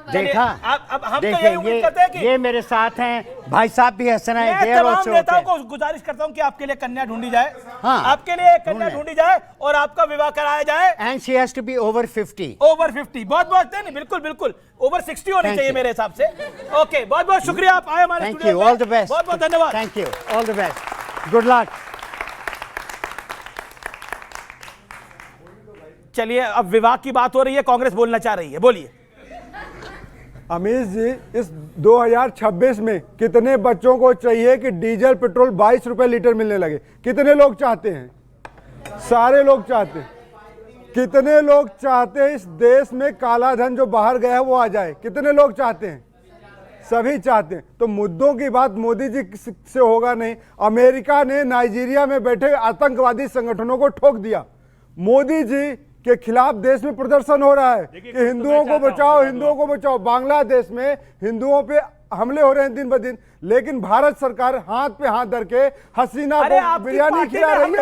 देखा, अब हम तो यही उम्मीद करते हैं कि ये मेरे साथ हैं, भाई साहब भी हंस रहे हैं। मैं तमाम नेताओं को गुजारिश करता हूं कि आपके लिए कन्या ढूंढी जाए। हाँ, आपके लिए कन्या ढूंढी जाए और आपका विवाह कराया जाए। And she has to be over 50। Over 50, बहुत नहीं, बिल्कुल ओवर 60 होनी चाहिए मेरे हिसाब से। ओके, बहुत शुक्रिया, आप आए हमारे स्टूडियो में। ऑल द बेस्ट, बहुत धन्यवाद। Thank you, all the best, good luck. चलिए, अब विवाह की बात हो रही है, कांग्रेस बोलना चाह रही है, बोलिए। अमित जी, इस 2026 में कितने बच्चों को चाहिए कि डीजल पेट्रोल 22 रुपए लीटर मिलने लगे? कितने लोग चाहते हैं? सारे लोग चाहते हैं। कितने लोग चाहते हैं इस देश में काला धन जो बाहर गया है वो आ जाए? कितने लोग चाहते हैं? सभी चाहते हैं। तो मुद्दों की बात मोदी जी से होगा नहीं। अमेरिका ने नाइजीरिया में बैठे आतंकवादी संगठनों को ठोक दिया। मोदी जी के खिलाफ देश में प्रदर्शन हो रहा है कि हिंदुओं को बचाओ, हिंदुओं को बचाओ। बांग्लादेश में हिंदुओं पे हमले हो रहे हैं दिन ब दिन, लेकिन भारत सरकार हाथ पे हाथ धर के हसीना बिरयानी खिला रही है।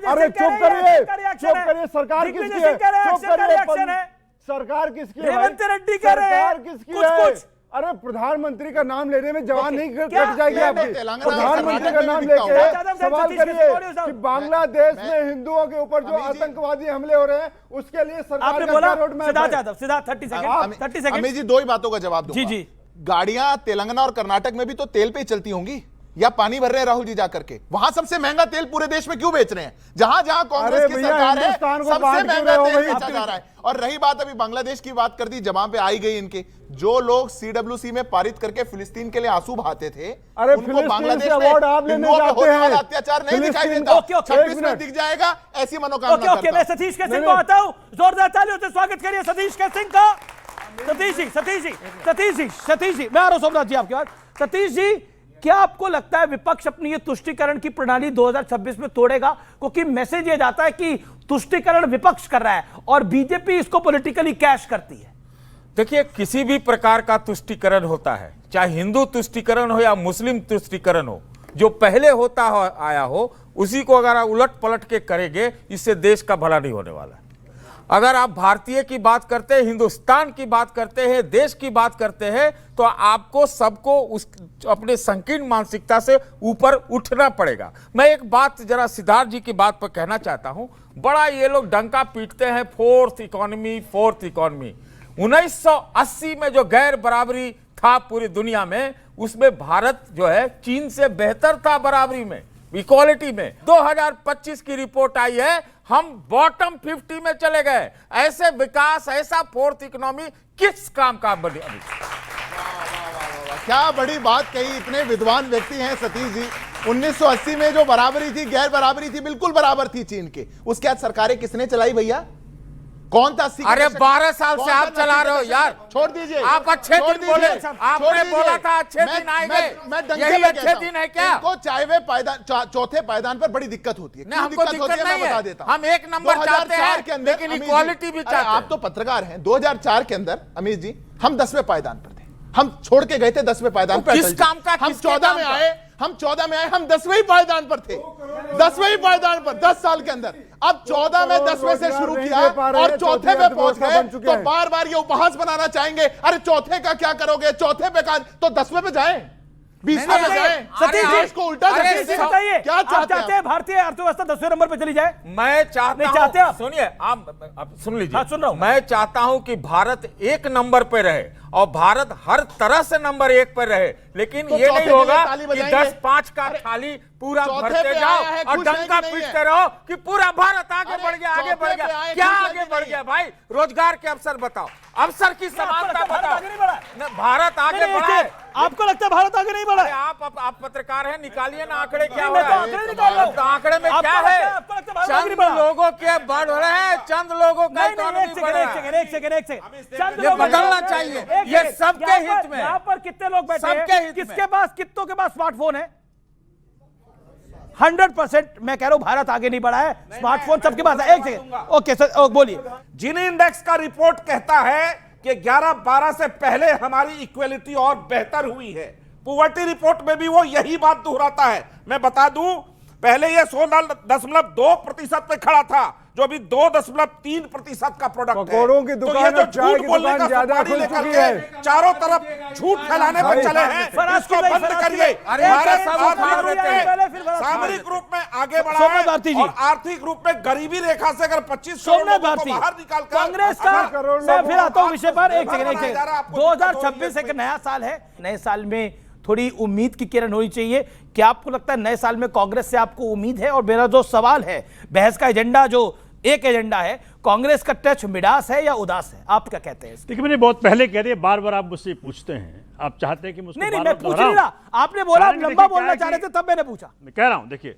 अरे चुप करिए, सरकार किसकी है? चुप करिए, सरकार किसकी है? रेवंत रेड्डी कह रहे हैं, सरकार किसकी है? अरे प्रधानमंत्री का नाम लेने में जवान नहीं कट जाएगी आपकी। प्रधानमंत्री का नाम लेके सवाल करिए कि बांग्लादेश में हिंदुओं के ऊपर जो आतंकवादी हमले हो रहे हैं उसके लिए सरकार का क्या रोड मैप है? सीधा 30 सेकंड। अमित जी, दो ही बातों का जवाब दूंगा। जी। गाड़ियां तेलंगाना और कर्नाटक में भी तो तेल पे ही चलती होंगी, या पानी भर रहे हैं राहुल जी जाकर के? वहां सबसे महंगा तेल पूरे देश में क्यों बेच रहे हैं? जहां जहां कांग्रेस की सरकार है सबसे महंगा तेल बेचा जा रहा है। और रही बात अभी बांग्लादेश की बात कर दी, जवां पे आई गई इनके, जो लोग CWC में पारित करके फिलिस्तीन के लिए आंसू बहाते थे, अरे उनको बांग्लादेश में अवार्ड आप लेने जाते हैं, अत्याचार नहीं दिखाई देता। 26 में दिख जाएगा, ऐसी मनोकामना करता हूं। मैं सतीश के सिंह को आता हूं, जोरदार तालियों से स्वागत करिए सतीश के सिंह का। सतीश जी, मैं आ रहा हूं सोमनाथ जी आपके पास। सतीश जी, क्या आपको लगता है विपक्ष अपनी ये तुष्टीकरण की प्रणाली 2026 में तोड़ेगा? क्योंकि मैसेज ये जाता है कि तुष्टीकरण विपक्ष कर रहा है और बीजेपी इसको पॉलिटिकली कैश करती है। देखिए, किसी भी प्रकार का तुष्टीकरण होता है, चाहे हिंदू तुष्टीकरण हो या मुस्लिम तुष्टीकरण हो, जो पहले होता हो आया हो उसी को अगर आप उलट पलट के करेंगे, इससे देश का भला नहीं होने वाला। अगर आप भारतीय की बात करते हैं, हिंदुस्तान की बात करते हैं, देश की बात करते हैं, तो आपको सबको उस अपने संकीर्ण मानसिकता से ऊपर उठना पड़ेगा। मैं एक बात जरा सिद्धार्थ जी की बात पर कहना चाहता हूं। बड़ा ये लोग डंका पीटते हैं फोर्थ इकोनॉमी। 1980 में जो गैर बराबरी था पूरी दुनिया में, उसमें भारत जो है चीन से बेहतर था बराबरी में, इक्वालिटी में। 2025 की रिपोर्ट आई है, हम बॉटम 50 में चले गए। ऐसे विकास, ऐसा फोर्थ इकोनॉमी किस काम का बने? क्या बड़ी बात कही, इतने विद्वान व्यक्ति हैं सतीश जी। 1980 में जो बराबरी थी, गैर बराबरी थी, बिल्कुल बराबर थी चीन के। उसके बाद सरकारें किसने चलाई भैया? कौन था? अरे 12 साल से आप चला रहे हो यार, छोड़ दीजिए। आप अच्छे दिन बोले, आपने बोला था अच्छे दिन आएंगे, यही अच्छे दिन है क्या? इनको चायवे पायदान, चौथे पायदान पर बड़ी दिक्कत होती है। हमको दिक्कत नहीं है, हम एक नंबर चाहते हैं, लेकिन इक्वालिटी भी चाहते हैं। आप तो पत्रकार हैं। 2004 के अंदर अमित जी हम 10वें पायदान पर थे, हम छोड़ के गए थे 10वें पायदान पर। किस काम का? हम 14 में आए, हम 10वें ही पायदान पर थे। 10वें ही पायदान पर 10 साल के अंदर। अब 14 में 10वें से शुरू किया और चौथे में पहुंच गए, तो बार बार ये उपहास बनाना चाहेंगे, अरे चौथे का क्या करोगे, चौथे पे का, तो 10वें पे जाए, 20वें पे जाए। सतीश जी इसको उल्टा बताइए, क्या चाहते हैं? भारतीय अर्थव्यवस्था 10वें नंबर पे चली जाए? मैं चाहते हैं, सुनिए आप सुन लीजिए। हाँ, सुन रहा हूं। मैं चाहता हूं कि भारत एक नंबर पे रहे और भारत हर तरह से नंबर 1 पर रहे, लेकिन तो ये नहीं होगा ताली कि बजाएंगे। 10-5 का थाली पूरा भरते जाओ और डंका पीटते रहो कि पूरा भारत आगे बढ़ गया, आगे बढ़ गया। क्या आगे बढ़ गया भाई? रोजगार के अवसर बताओ, अवसर की समानता बताओ। भारत आगे बढ़ा है। आपको लगता है भारत आगे नहीं बढ़ा? आप पत्रकार हैं, निकालिए ना आंकड़े। क्या हो मैं रहा तो आंकड़े निकाल रहा हूं। है? आंकड़े में क्या है? चंद लोगों के बढ़ रहे हैं, चंद लोगों का इकोनॉमी बढ़ रहा है। एक सेकंड, ये बदलना चाहिए, ये सबके हित में। यहाँ पर कितने लोग बैठे सबके हैं? हित में। कितनों के पास स्मार्टफोन है? 100% मैं कह रहा हूं भारत आगे नहीं बढ़ा है, स्मार्टफोन सबके पास है। एक सेकंड, ओके सर, बोलिए। जिनी इंडेक्स का रिपोर्ट कहता है कि 11-12 से पहले हमारी इक्वलिटी और बेहतर हुई है। पॉवर्टी रिपोर्ट में भी वो यही बात दोहराता है। मैं बता दूं, पहले ये 16.2% पे खड़ा था, जो अभी 2.3% का प्रोडक्ट है। पकौड़ों की दुकान, तो ये जो चाय झूठ की बोलने दुकान का ज्यादा सुपारी खुल लेकर चुकी के है। चारों तरफ झूठ फैलाने पर चले हैं, इसको बंद करिए। भारत सामरिक रूप में आगे बढ़ा है और आर्थिक रूप में गरीबी रेखा से अगर 25 करोड़ लोगों को बाहर निकालकर कांग्रेस का, मैं फिर आता हूं विषय पर। एक सेकंड, 2026 एक नया साल है, नए साल में थोड़ी उम्मीद की किरण होनी चाहिए। क्या आपको लगता है नए साल में कांग्रेस से आपको उम्मीद है? और मेरा जो सवाल है, बहस का एजेंडा जो एक एजेंडा है, कांग्रेस का टच मिडास है या उदास है? आप क्या कहते हैं? देखिए, मैंने बहुत पहले कह दिया, बार बार आप मुझसे पूछते हैं, आप चाहते हैं कि मुझको नहीं, मैं पूछ नहीं रहा, आपने बोला आप लंबा बोलना चाह रहे थे, तब मैंने पूछा। मैं कह रहा हूं, देखिए,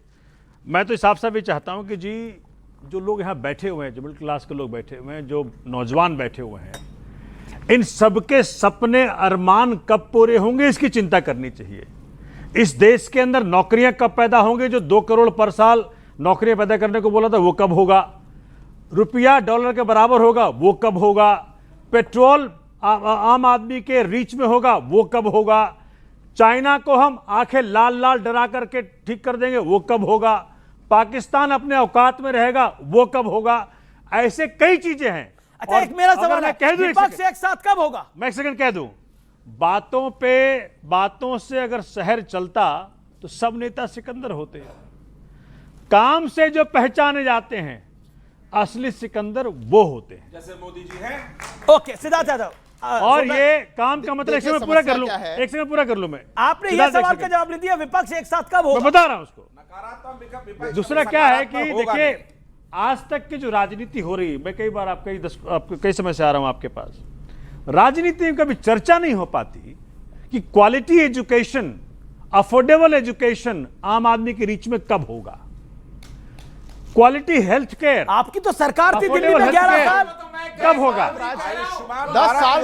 मैं तो साफ साफ भी चाहता हूं कि जी जो लोग यहाँ बैठे हुए हैं, जो मिडिल क्लास के लोग बैठे हुए हैं, जो नौजवान बैठे हुए हैं, इन सबके सपने अरमान कब पूरे होंगे, इसकी चिंता करनी चाहिए। इस देश के अंदर नौकरियां कब पैदा होंगे? जो 2 करोड़ पर साल नौकरियां पैदा करने को बोला था, वो कब होगा? रुपया डॉलर के बराबर होगा, वो कब होगा? पेट्रोल आम आदमी के रीच में होगा, वो कब होगा? चाइना को हम आंखें लाल लाल डरा करके ठीक कर देंगे, वो कब होगा? पाकिस्तान अपने औकात में रहेगा, वो कब होगा? ऐसे कई चीजें हैं। अच्छा, एक मेरा सवाल है, विपक्ष एक साथ कब होगा? मैं एक सेकंड कह दूं, बातों से अगर शहर चलता तो सब नेता सिकंदर होते हैं। काम से जो पहचाने जाते हैं असली सिकंदर वो होते हैं, जैसे मोदी जी हैं। ओके, सिद्धार्थ यादव। और ये काम का मतलब, एक सेकंड पूरा कर लूं, एक सेकंड पूरा कर लूं मैं। आपने ये सवाल का जवाब नहीं दिया, विपक्ष एक साथ कब होगा? मैं बता रहा हूं उसको। दूसरा क्या है कि देखिए, आज तक की जो राजनीति हो रही है, मैं कई बार कई समय से आ रहा हूं आपके पास, राजनीति में कभी चर्चा नहीं हो पाती कि क्वालिटी एजुकेशन, अफोर्डेबल एजुकेशन आम आदमी की रीच में कब होगा। क्वालिटी हेल्थ केयर, आपकी तो सरकार थी दिल्ली में 11 साल, कब होगा? 10 साल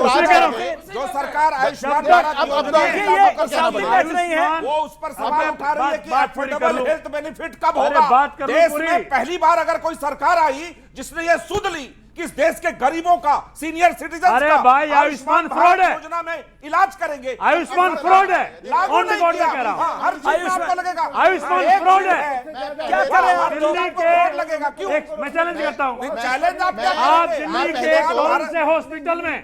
जो सरकार आयुष्मान वो उस पर सवाल उठा रही है कि अफोर्डेबल हेल्थ बेनिफिट कब होगा। देश में पहली बार अगर कोई सरकार आई जिसने ये सुध ली कि इस देश के गरीबों का, सीनियर सिटीजन अरे का भाई, आयुष्मान फ्रॉड है। योजना में इलाज करेंगे। आयुष्मान फ्रॉड है, लागू ऑन नहीं रिकॉर्ड किया। में कह रहा हूं। हाँ, हर चीज में आपको लगेगा आयुष्मान एक फ्रॉड चीज है। क्या कर रहे हैं आप? दिल्ली फ्रॉड लगेगा क्यों? मैं चैलेंज करता हूं, चैलेंज आप क्या आप करेंगे? दिल्ली आप के पहले कौन से हॉस्पिटल में,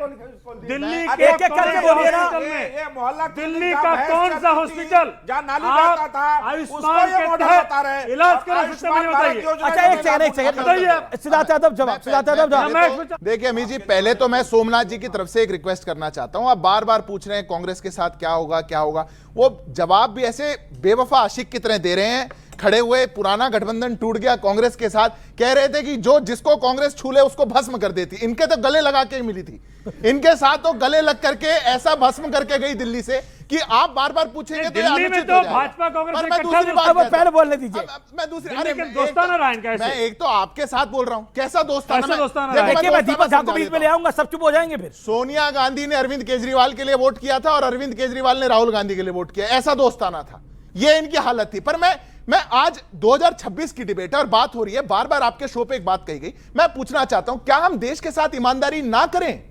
दिल्ली के एक-एक करके कौन से बोलिए ना। हॉस्पिटल में, ये मोहल्ला दिल्ली का कौन सा हॉस्पिटल जहाँ नाली आप बहता था, आयुष्मान उसको ये के मॉडल तहत बता रहे हैं। इलाज और करा सकते आयुष्मान हैं, भारत बताइए। योजना अच्छा, एक सेकंड बताइए। सिद्धार्थ यादव जवाब, सिद्धार्थ यादव जवाब। देखिए अमीर जी, पहले तो मैं सोमनाथ जी की तरफ से एक रिक्वेस्ट करना चाहता हूं। आप बार बार पूछ रहे हैं कांग्रेस के साथ क्या होगा क्या होगा, वो जवाब भी ऐसे बेवफा आशिक की तरह दे रहे हैं। खड़े हुए, पुराना गठबंधन टूट गया कांग्रेस के साथ, कह रहे थे कि जो जिसको कांग्रेस छू ले उसको भस्म कर देती। इनके तो गले लगा के ही मिली थी, इनके साथ तो गले लग करके ऐसा भस्म करके गई दिल्ली से कि आप बार बार पूछेंगे तो ये दिल्ली में अनुचित तो हो जाएगा। भाजपा कांग्रेस पर मैं इकट्ठा दूसरी बात अब कहता पहले हूं। बोलने दीजिए। मैं दूसरी, दिल्ली अरे के एक दोस्ताना तो- रायन कैसे? मैं एक तो आपके साथ बोल रहा हूं, कैसा दोस्ताना? कैसे दोस्ताना देखो, रायन? देखिए, मैं दोस्ताना दीपक झा को समझा बीच में देता ले आऊंगा, सब चुप हो जाएंगे फिर। सोनिया गांधी ने अरविंद केजरीवाल के लिए वोट किया था और अरविंद केजरीवाल ने राहुल गांधी के लिए वोट किया, ऐसा दोस्ताना था। ये इनकी हालत थी। पर मैं आज 2026 की डिबेट है और बात हो रही है, बार बार आपके शो पे एक बात कही गई, मैं पूछना चाहता हूं, क्या हम देश के साथ ईमानदारी ना करें?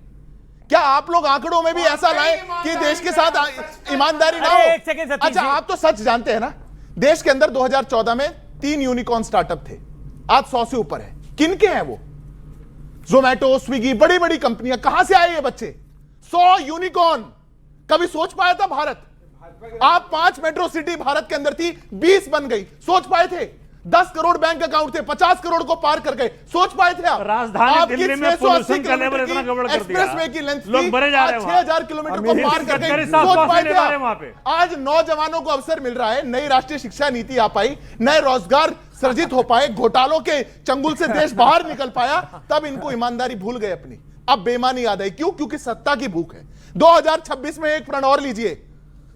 क्या आप लोग आंकड़ों में भी ऐसा लाएं कि देश के साथ ईमानदारी ना हो? अरे, एक सेकंड सतीश अच्छा, जी। आप तो सच जानते हैं ना, देश के अंदर 2014 में 3 यूनिकॉर्न स्टार्टअप थे, आज 100 से ऊपर है। किनके हैं वो? जोमैटो, स्विगी, बड़ी बड़ी कंपनियां। कहां से आए ये बच्चे? 100 यूनिकॉर्न। कभी सोच पाया था भारत? आप 5 मेट्रो सिटी भारत के अंदर थी, 20 बन गई, सोच पाए थे? 10 करोड़ बैंक अकाउंट थे, 50 करोड़ को पार कर गए, सोच पाए थे आप? राजधानी आपकी दिल्ली में 680 पोल्यूशन का लेवल इतना गड़बड़ कर दिया, एक्सप्रेसवे की लेंथ लोग भरे जा रहे हैं 6000 किलोमीटर को पार कर गई, सोच पाए थे वहां आप? पे। आज नौजवानों को अवसर मिल रहा है, नई राष्ट्रीय शिक्षा नीति आ पाई, नए रोजगार सृजित हो पाए, घोटालों के चंगुल से देश बाहर निकल पाया, तब इनको ईमानदारी भूल गए अपनी। अब बेईमानी याद आई। क्यों? क्योंकि सत्ता की भूख है। 2026 में एक प्रण और लीजिए,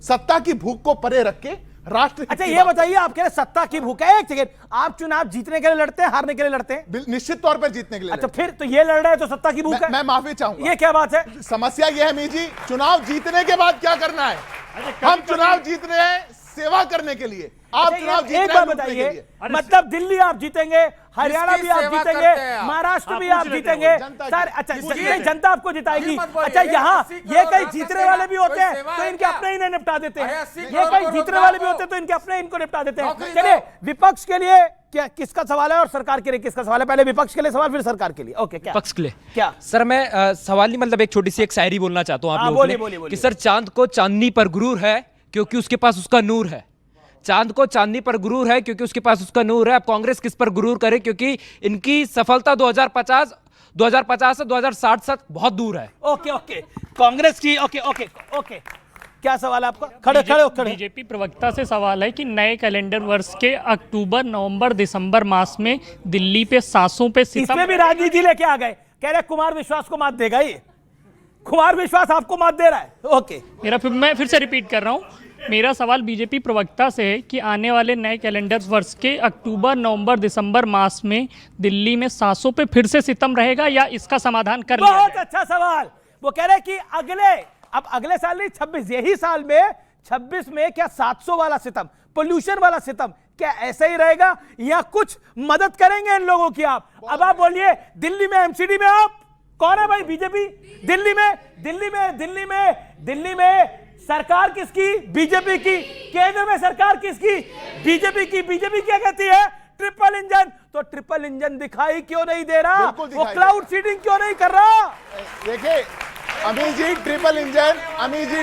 सत्ता की भूख को परे रख के राष्ट्र। अच्छा, ये बताइए, आप कह रहे सत्ता की भूख है। एक सेकंड, आप चुनाव जीतने के लिए लड़ते हैं, हारने के लिए लड़ते हैं? निश्चित तौर पर जीतने के लिए। अच्छा, फिर तो ये लड़ रहे हैं तो सत्ता की भूख है। मैं माफी चाहूंगा। ये क्या बात है? समस्या ये है मीर जी, चुनाव जीतने के बाद क्या करना है? हम चुनाव जीत रहे हैं सेवा करने के लिए। आप चुनाव जीत रहे हैं एक बात लूटने के बताइए, लिए। मतलब दिल्ली आप जीतेंगे, हरियाणा भी आप जीतेंगे, महाराष्ट्र भी आप जीतेंगे सर। अच्छा, जनता आपको जिताएगी। अच्छा, यहाँ ये कहीं जीतने वाले भी होते हैं तो इनके अपने ही निपटा देते हैं, ये कहीं जीतने वाले भी होते हैं तो इनके अपने इनको निपटा देते हैं। चलिए, विपक्ष के लिए क्या किसका सवाल है और सरकार के लिए किसका सवाल है? पहले विपक्ष के लिए सवाल, फिर सरकार के लिए। ओके, क्या विपक्ष के लिए क्या सर? मैं सवाल नहीं, मतलब एक छोटी सी एक शायरी बोलना चाहता हूँ आप लोगों के लिए कि सर, चांद को चांदनी पर गुरूर है क्योंकि उसके पास उसका नूर है। चांद को चांदनी पर गुरूर है क्योंकि उसके पास उसका नूर है। अब कांग्रेस किस पर गुरूर करे? क्योंकि इनकी सफलता 2050 से 2060 तक बहुत दूर है। ओके ओके, कांग्रेस की। ओके ओके ओके, क्या सवाल है आपका? खड़े खड़े खड़े। बीजेपी प्रवक्ता से सवाल है कि नए कैलेंडर वर्ष के अक्टूबर, नवंबर, दिसंबर मास में दिल्ली पे सांसों पे सितम। इसमें भी राजनीति लेके आ गए, कह रहे कुमार विश्वास को मात देगा ये। कुमार विश्वास आपको मात दे रहा है। ओके, मैं फिर से रिपीट कर रहा हूँ। मेरा सवाल बीजेपी प्रवक्ता से है कि आने वाले नए कैलेंडर वर्ष के अक्टूबर, नवंबर, दिसंबर मास में दिल्ली में सांसों पे फिर से सितम रहेगा या इसका समाधान कर लिया बहुत अच्छा सवाल। वो कह रहे हैं कि अगले साल नहीं, 26 यही साल में 26 में क्या 700 वाला सितम, पोल्यूशन वाला सितम क्या ऐसा ही रहेगा या कुछ मदद करेंगे इन लोगों की आप? अब आप बोलिए, दिल्ली में एमसीडी में आप कौन है भाई? बीजेपी। दिल्ली में सरकार किसकी? बीजेपी की। केंद्र में सरकार किसकी? बीजेपी की। बीजेपी क्या कहती है? Triple engine. तो ट्रिपल इंजन दिखाई क्यों नहीं दे रहा? वो क्लाउड सीडिंग क्यों नहीं कर रहा? देखिए अमीर जी,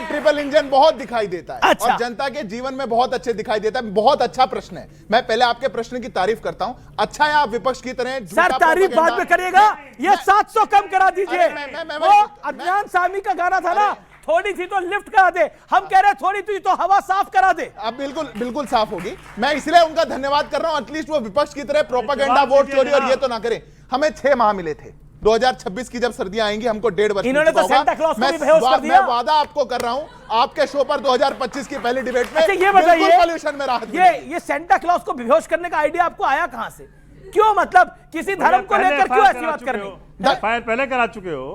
ट्रिपल इंजन बहुत दिखाई देता है। अच्छा। और जनता के जीवन में बहुत अच्छे दिखाई देता है। बहुत अच्छा प्रश्न है। मैं पहले आपके प्रश्न की तारीफ करता हूं। अच्छा है आप विपक्ष की तरह सर, तारीफ बाद में करिएगा, ये 700 कम करा दीजिए। वो अदनान सामी का गाना था ना, थोड़ी सी तो लिफ्ट करा दे। हम कह रहे हैं थोड़ी सी तो हवा साफ करा दे। अब बिल्कुल साफ होगी। मैं इसलिए उनका धन्यवाद कर रहा हूं, एटलीस्ट वो विपक्ष की तरह प्रोपेगेंडा, वोट चोरी और ये तो ना करें। हमें 6 माह मिले थे। 2026 की जब सर्दियां आएंगी हमको 1.5 वर्ष इन्होंने तो सेंटा क्लॉज को भी बेहोश कर दिया। मैं वादा आपको कर रहा हूं, आपके शो पर 2025 की पहली डिबेट में अच्छा, ये बताइए, पॉल्यूशन में राहत ये सेंटा क्लॉज को बेहोश करने का आइडिया आपको आया कहां से? क्यों, मतलब किसी धर्म को लेकर क्यों ऐसी बात कर रहे हो? एफआईआर पहले करा चुके हो,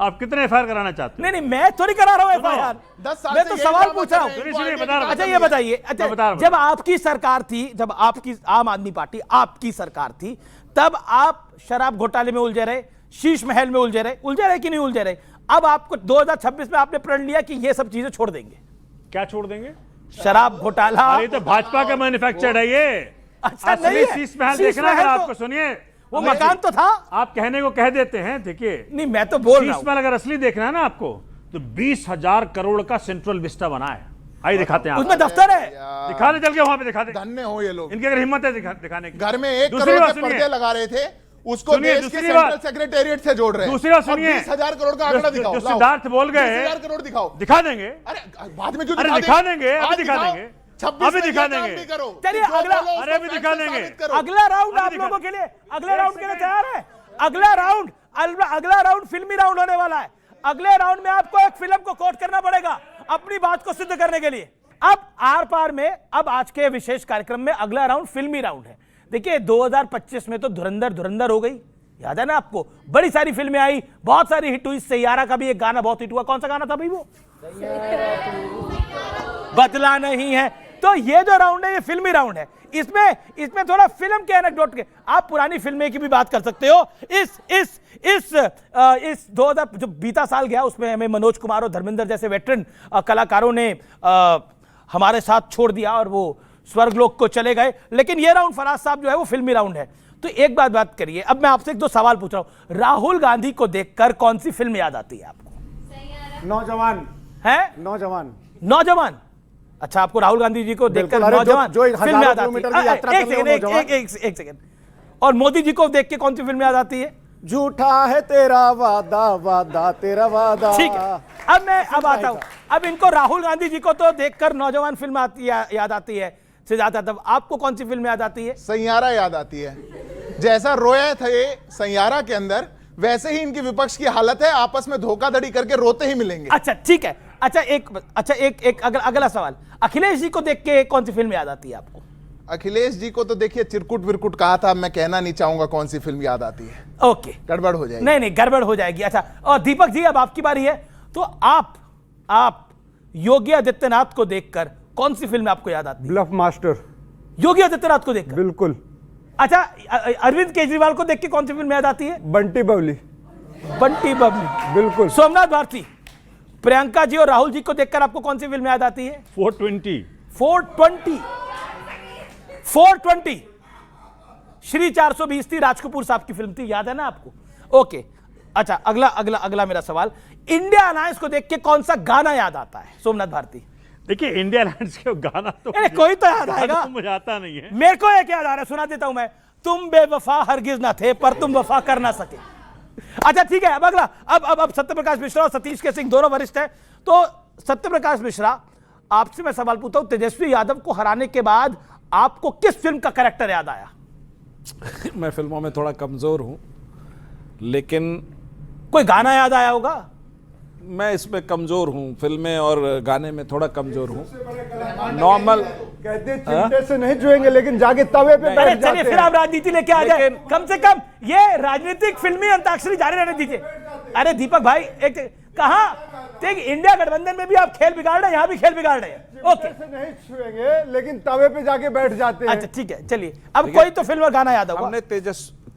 आप कितने एफआईआर कराना चाहते हो? नहीं, मैं थोड़ी करा रहा हूं एफआईआर, 10 साल मैं से तो यही सवाल ड्रामा पूछ रहा कर रहे हूं। हैं। अच्छा, ये बताइए, अच्छा, जब आपकी सरकार थी, जब आपकी आम आदमी पार्टी आपकी सरकार थी, तब आप शराब घोटाले में उलझे रहे, शीश महल में उलझे रहे कि नहीं उलझे रहे। अब आपको 2026 में आपने प्रण लिया कि ये सब चीजें छोड़ देंगे। क्या छोड़ देंगे? शराब घोटाला। अरे तो भाजपा का मैन्युफैक्चर्ड है ये। अच्छा असली नहीं है। शीश महल शीश देखना महल अगर तो- आपको सुनिए, वो मकान तो था। आप कहने को कह देते हैं, देखिए नहीं मैं तो बोल रहा शीश महल अगर असली देखना है ना आपको, तो 20,000 करोड़ का सेंट्रल विस्टा बना है। आइए दिखाते हैं आपको। उसमें दफ्तर है। दिखा दे, चल के वहां पे दिखा दे। धन्य हो ये लोग, इनकी अगर हिम्मत है दिखाने की। घर में 1 दूसरी करोड़ बात के सुनिए। पर्दे लगा रहे थे, उसको सुनिए, देश के दूसरी सेंट्रल बात। सेक्रेटेरिएट से जोड़ रहे हैं। दूसरी बात और सुनिए। 20,000 करोड़ का आंकड़ा दिखाओ। जो लाओ। सिद्धार्थ बोल गए 20,000 करोड़ दिखाओ। दिखा देंगे। अरे बाद में क्यों अरे दिखा देंगे, अभी दिखा देंगे, अभी दिखा देंगे। चलिए अगला, अरे अभी दिखा देंगे। अगला राउंड आप लोगों के लिए, अगले राउंड के लिए तैयार है? अगला राउंड फिल्मी राउंड होने वाला है। अगले राउंड में आपको एक फिल्म को कोट करना पड़ेगा अपनी बात को सिद्ध करने के लिए। अब आर पार में, अब आज के विशेष कार्यक्रम में अगला राउंड फिल्मी राउंड है। देखिए 2025 में तो धुरंधर हो गई, याद है ना आपको? बड़ी सारी फिल्में आई, बहुत सारी हिट हुई। सैयारा का भी एक गाना बहुत हिट हुआ। कौन सा गाना था भाई वो? बदला नहीं है। तो ये जो राउंड है ये फिल्मी राउंड है। इसमें थोड़ा फिल्म के एनेक्डोट के, आप पुरानी फिल्में की भी बात कर सकते हो। इस 2000 जो बीता साल गया उसमें हमें मनोज कुमार और धर्मेंद्र जैसे वेटरन कलाकारों ने हमारे साथ छोड़ दिया और वो स्वर्गलोक को चले गए। लेकिन ये राउंड फराज साहब जो है वो फिल्मी राउंड है। तो एक बात करिए, अब मैं आपसे 1-2 सवाल पूछ रहा हूं। राहुल गांधी को देखकर कौन सी फिल्म याद आती है आपको? नौजवान है? नौजवान। अच्छा, आपको राहुल गांधी जी को देखकर नौजवान फिल्म याद आती है? एक सेकेंड। और मोदी जी को देख के कौन सी फिल्म याद आती है? झूठा है तेरा वादा तेरा वादा। ठीक है, अब आता हूं। अब इनको राहुल गांधी जी को तो देखकर नौजवान फिल्म याद आती है। सिद्धार्थ यादव, आपको कौन सी फिल्म याद आती है? सैयारा याद आती है। जैसा रोए थे सैयारा के अंदर, वैसे ही इनकी विपक्ष की हालत है, आपस में धोखाधड़ी करके रोते ही मिलेंगे। अच्छा ठीक है। एक अगला सवाल, अखिलेश जी को देख के कौन सी फिल्म याद आती है आपको? अखिलेश जी को तो देखिए चिरकुट विरकुट कहा था, मैं कहना नहीं चाहूंगा कौन सी फिल्म याद आती है। ओके, गड़बड़ हो जाएगी। नहीं गड़बड़ हो जाएगी। अच्छा, और दीपक जी अब आपकी बारी है। तो आप योगी आदित्यनाथ को देखकर कौन सी फिल्म आपको याद आती है? Bulb master. योगी आदित्यनाथ को देखकर? बिल्कुल। अच्छा, अरविंद केजरीवाल को देख के कौन सी फिल्म याद आती है? बंटी बबली। बिल्कुल। सोमनाथ भारती, प्रियंका जी और राहुल जी को देखकर आपको कौन सी फिल्म याद आती है? 420 श्री 420 थी, राज कपूर साहब की फिल्म थी, याद है ना आपको? ओके। अच्छा, अगला मेरा सवाल, इंडिया अलायंस को देख के कौन सा गाना याद आता है? सोमनाथ भारती। देखिए इंडिया अलायंस का गाना तो कोई तो याद आएगा, मुझे आता नहीं है। मेरे को एक याद आ रहा है, सुना देता हूं मैं। तुम बेवफा हरगिज ना थे पर तुम वफा कर ना सके। अच्छा ठीक है, अब अगला, अब सत्यप्रकाश मिश्रा और सतीश के सिंह दोनों वरिष्ठ हैं। तो सत्यप्रकाश मिश्रा, आपसे मैं सवाल पूछता हूं, तेजस्वी यादव को हराने के बाद आपको किस फिल्म का कैरेक्टर याद आया? मैं फिल्मों में थोड़ा कमजोर हूं, लेकिन कोई गाना याद आया होगा? मैं इसमें कमजोर हूं, फिल्में और गाने में थोड़ा कमजोर हूं। नॉर्मल कहते चिमटे से नहीं छुएंगे, लेकिन जाके तवे पे बैठ जाते चलिए फिर आप राजनीति लेके आ जाए। कम से कम ये राजनीतिक फिल्मी अंताक्षरी जारी रहने दीजिए। अरे दीपक भाई, एक कहा इंडिया गठबंधन में भी आप खेल बिगाड़ रहे हैं, यहां भी खेल बिगाड़ रहे हैं। ओके, नहीं छुएंगे लेकिन तवे पे जाके बैठ जाते हैं। अच्छा ठीक है, चलिए अब कोई तो फिल्म और गाना याद होगा। हमने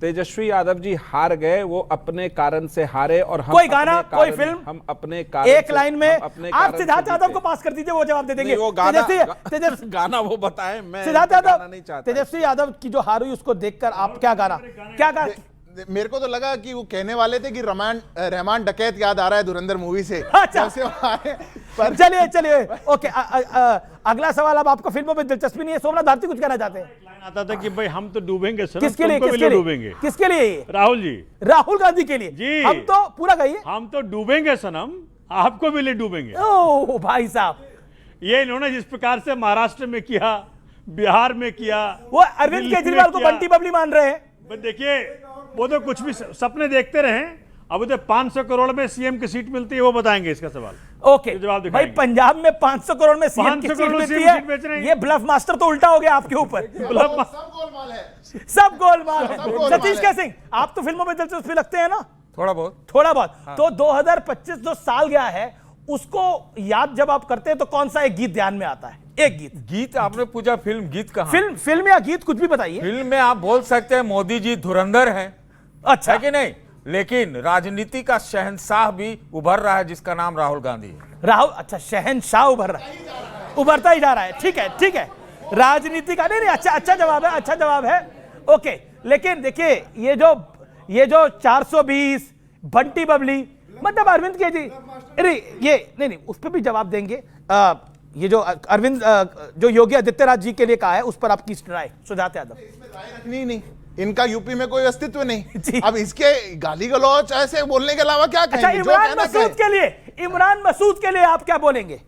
तेजस्वी यादव जी हार गए, वो अपने कारण से हारे, और हम कोई गाना, कोई फिल्म, हम अपने कारण एक लाइन में आप सिद्धार्थ यादव को पास कर दीजिए, वो जवाब दे देंगे। वो गाना वो बताएं, मैं सिद्धार्थ यादव, तेजस्वी यादव की जो हार हुई उसको देखकर आप क्या गाना? मेरे को तो लगा कि वो कहने वाले थे कि रहमान डकैत याद आ रहा है धुरंधर मूवी से। अच्छा चलिए ओके। अगला सवाल, अब आपको फिल्मों में दिलचस्पी नहीं है, सोमनाथ भारती कुछ कहना चाहते हैं? आता था कि भाई हम तो डूबेंगे सर। किसके लिए डूबेंगे? किसके लिए? राहुल जी, राहुल गांधी के लिए जी। हम तो पूरा कहिए, हम तो डूबेंगे सनम, आपको भी ले डूबेंगे। ओह भाई साहब, ये इन्होंने जिस प्रकार से महाराष्ट्र में किया, बिहार में किया, वो अरविंद केजरीवाल को बंटी बबली मान रहे हैं। देखिए वो तो कुछ भी सपने देखते रहे, अब तो 500 करोड़ में सीएम की सीट मिलती है, वो बताएंगे इसका सवाल। ओके भाई, पंजाब में 500 करोड़ में सीएम की सीट मिलती है, ये ब्लफ मास्टर तो उल्टा हो गया आपके ऊपर। सब गोलमाल है। सतीश के सिंह, आप तो फिल्मों में दिलचस्पी लगते हैं ना? थोड़ा बहुत। हाँ। तो 2025 जो साल गया है उसको याद जब आप करते हैं तो कौन सा एक गीत ध्यान में आता है? एक गीत आपने पूछा, फिल्म गीत कहां? फिल्म या गीत कुछ भी बताइए। फिल्म में आप बोल सकते हैं मोदी जी धुरंधर हैं। अच्छा है कि नहीं? लेकिन राजनीति का शहंशाह भी उभर रहा है जिसका नाम राहुल गांधी है। राहुल, अच्छा शहंशाह उभर रहा है, उभरता ही जा रहा है। ठीक है, ठीक है, राजनीति का नहीं, अच्छा जवाब है, अच्छा जवाब है। ओके, लेकिन देखिए ये जो 420 बंटी बबली, मतलब अरविंद केजरीवाल, अरे ये नहीं उस पर भी जवाब देंगे। ये जो अरविंद जो योगी आदित्यनाथ जी के लिए कहा है, उस पर आपकी राय, सुजात यादव। नहीं, इनका यूपी में कोई अस्तित्व नहीं। अब इसके गाली गलौच ऐसे बोलने के अलावा क्या कहेंगे? अच्छा, इमरान मसूद के लिए आप क्या बोलेंगे?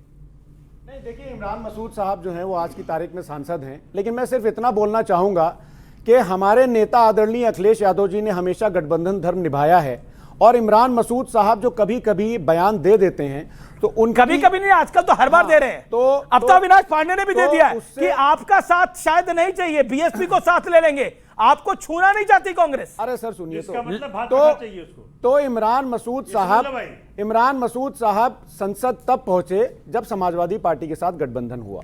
नहीं, देखिए इमरान मसूद साहब जो हैं वो आज की तारीख में सांसद हैं, लेकिन मैं सिर्फ इतना बोलना चाहूंगा कि हमारे नेता आदरणीय अखिलेश यादव जी ने हमेशा गठबंधन धर्म निभाया है, और इमरान मसूद साहब जो कभी कभी बयान दे देते हैं तो उन कभी नहीं, आजकल तो हर बार दे रहे हैं। अब तो अविनाश पांडे ने भी दे दिया है कि आपका साथ शायद नहीं चाहिए, बीएसपी को साथ ले लेंगे, आपको छूना नहीं चाहती कांग्रेस। अरे सर सुनिए, मतलब तो इमरान मसूद साहब संसद तब पहुंचे जब समाजवादी पार्टी के साथ गठबंधन हुआ।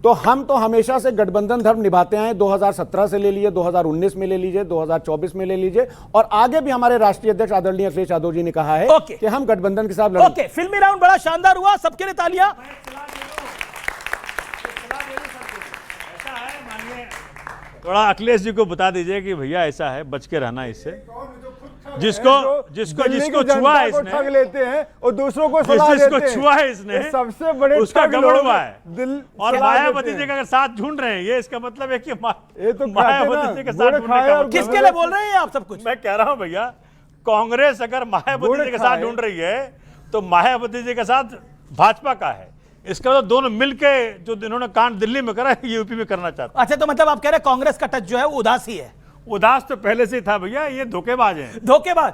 तो हम तो हमेशा से गठबंधन धर्म निभाते हैं, 2017 से ले लीजिए, 2019 में ले लीजिए, 2024 में ले लीजिए, और आगे भी हमारे राष्ट्रीय अध्यक्ष आदरणीय अखिलेश यादव जी ने कहा है कि हम गठबंधन के साथ लड़ेंगे। ओके, फिल्मी राउंड बड़ा शानदार हुआ, सबके लिए तालियां। थोड़ा अखिलेश जी को बता दीजिए कि भैया ऐसा है, बच के रहना इससे, जिसको छुआ है इसने, ठग लेते हैं और दूसरों को सलाह देते हैं, जिसको छुआ है इसने सबसे बड़े उसका गड़बड़ हुआ है। और मायावती जी का अगर साथ ढूंढ रहे हैं, ये इसका मतलब है कि मायावती जी के साथ ढूंढने का, किसके लिए बोल रहे हैं आप सब कुछ? मैं कह रहा हूं भैया, कांग्रेस अगर मायावती जी के साथ ढूंढ रही है तो मायावती जी के साथ भाजपा का है, इसका मतलब दोनों मिलके जो इन्होंने कांड दिल्ली में करा यूपी में करना चाहते। अच्छा, तो मतलब आप कह रहे हैं कांग्रेस का टच जो है वो उदासी है? उदास तो पहले से ही था भैया, ये धोखेबाज है। धोखेबाज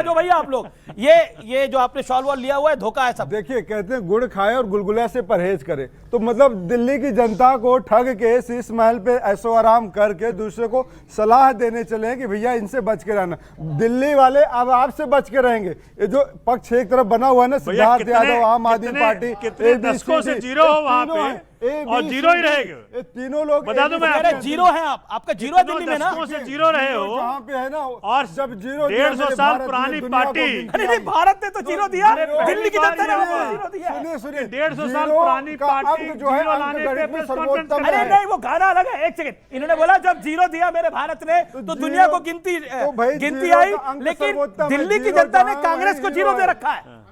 हो भैया आप लोग। ये जो आपने शॉल वॉल लिया हुआ है, धोखा है सब। देखिए, कहते हैं गुड़ खाए और गुलगुला से परहेज करे, तो मतलब दिल्ली की जनता को ठग के शीश महल पे ऐशो आराम करके दूसरे को सलाह देने चले कि भैया इनसे बच के रहना। दिल्ली वाले अब आपसे बच के रहेंगे। ये जो पक्ष एक तरफ बना हुआ है ना, सिद्धार्थ यादव, आम आदमी पार्टी, दशकों से जीरो हो वहां पे और जीरो ही रहेगा। तीनों लोग बता दो, मैं जीरो है, आपका जीरो है दिल्ली में ना, से जीरो रहे हो जहाँ पे है ना, और जब जीरो 150 साल पुरानी पार्टी। अरे नहीं, भारत ने तो जीरो दिया, दिल्ली की जनता ने आपको जीरो दिया। सुनिए 150 साल पुरानी पार्टी जो है लाने पे प्रेस कॉन्फ्रेंस कर अरे नहीं, वो गाना अलग है। एक सेकंड, इन्होंने बोला जब जीरो दिया मेरे भारत ने तो दुनिया को गिनती आई, लेकिन दिल्ली की जनता ने कांग्रेस को जीरो दे रखा है।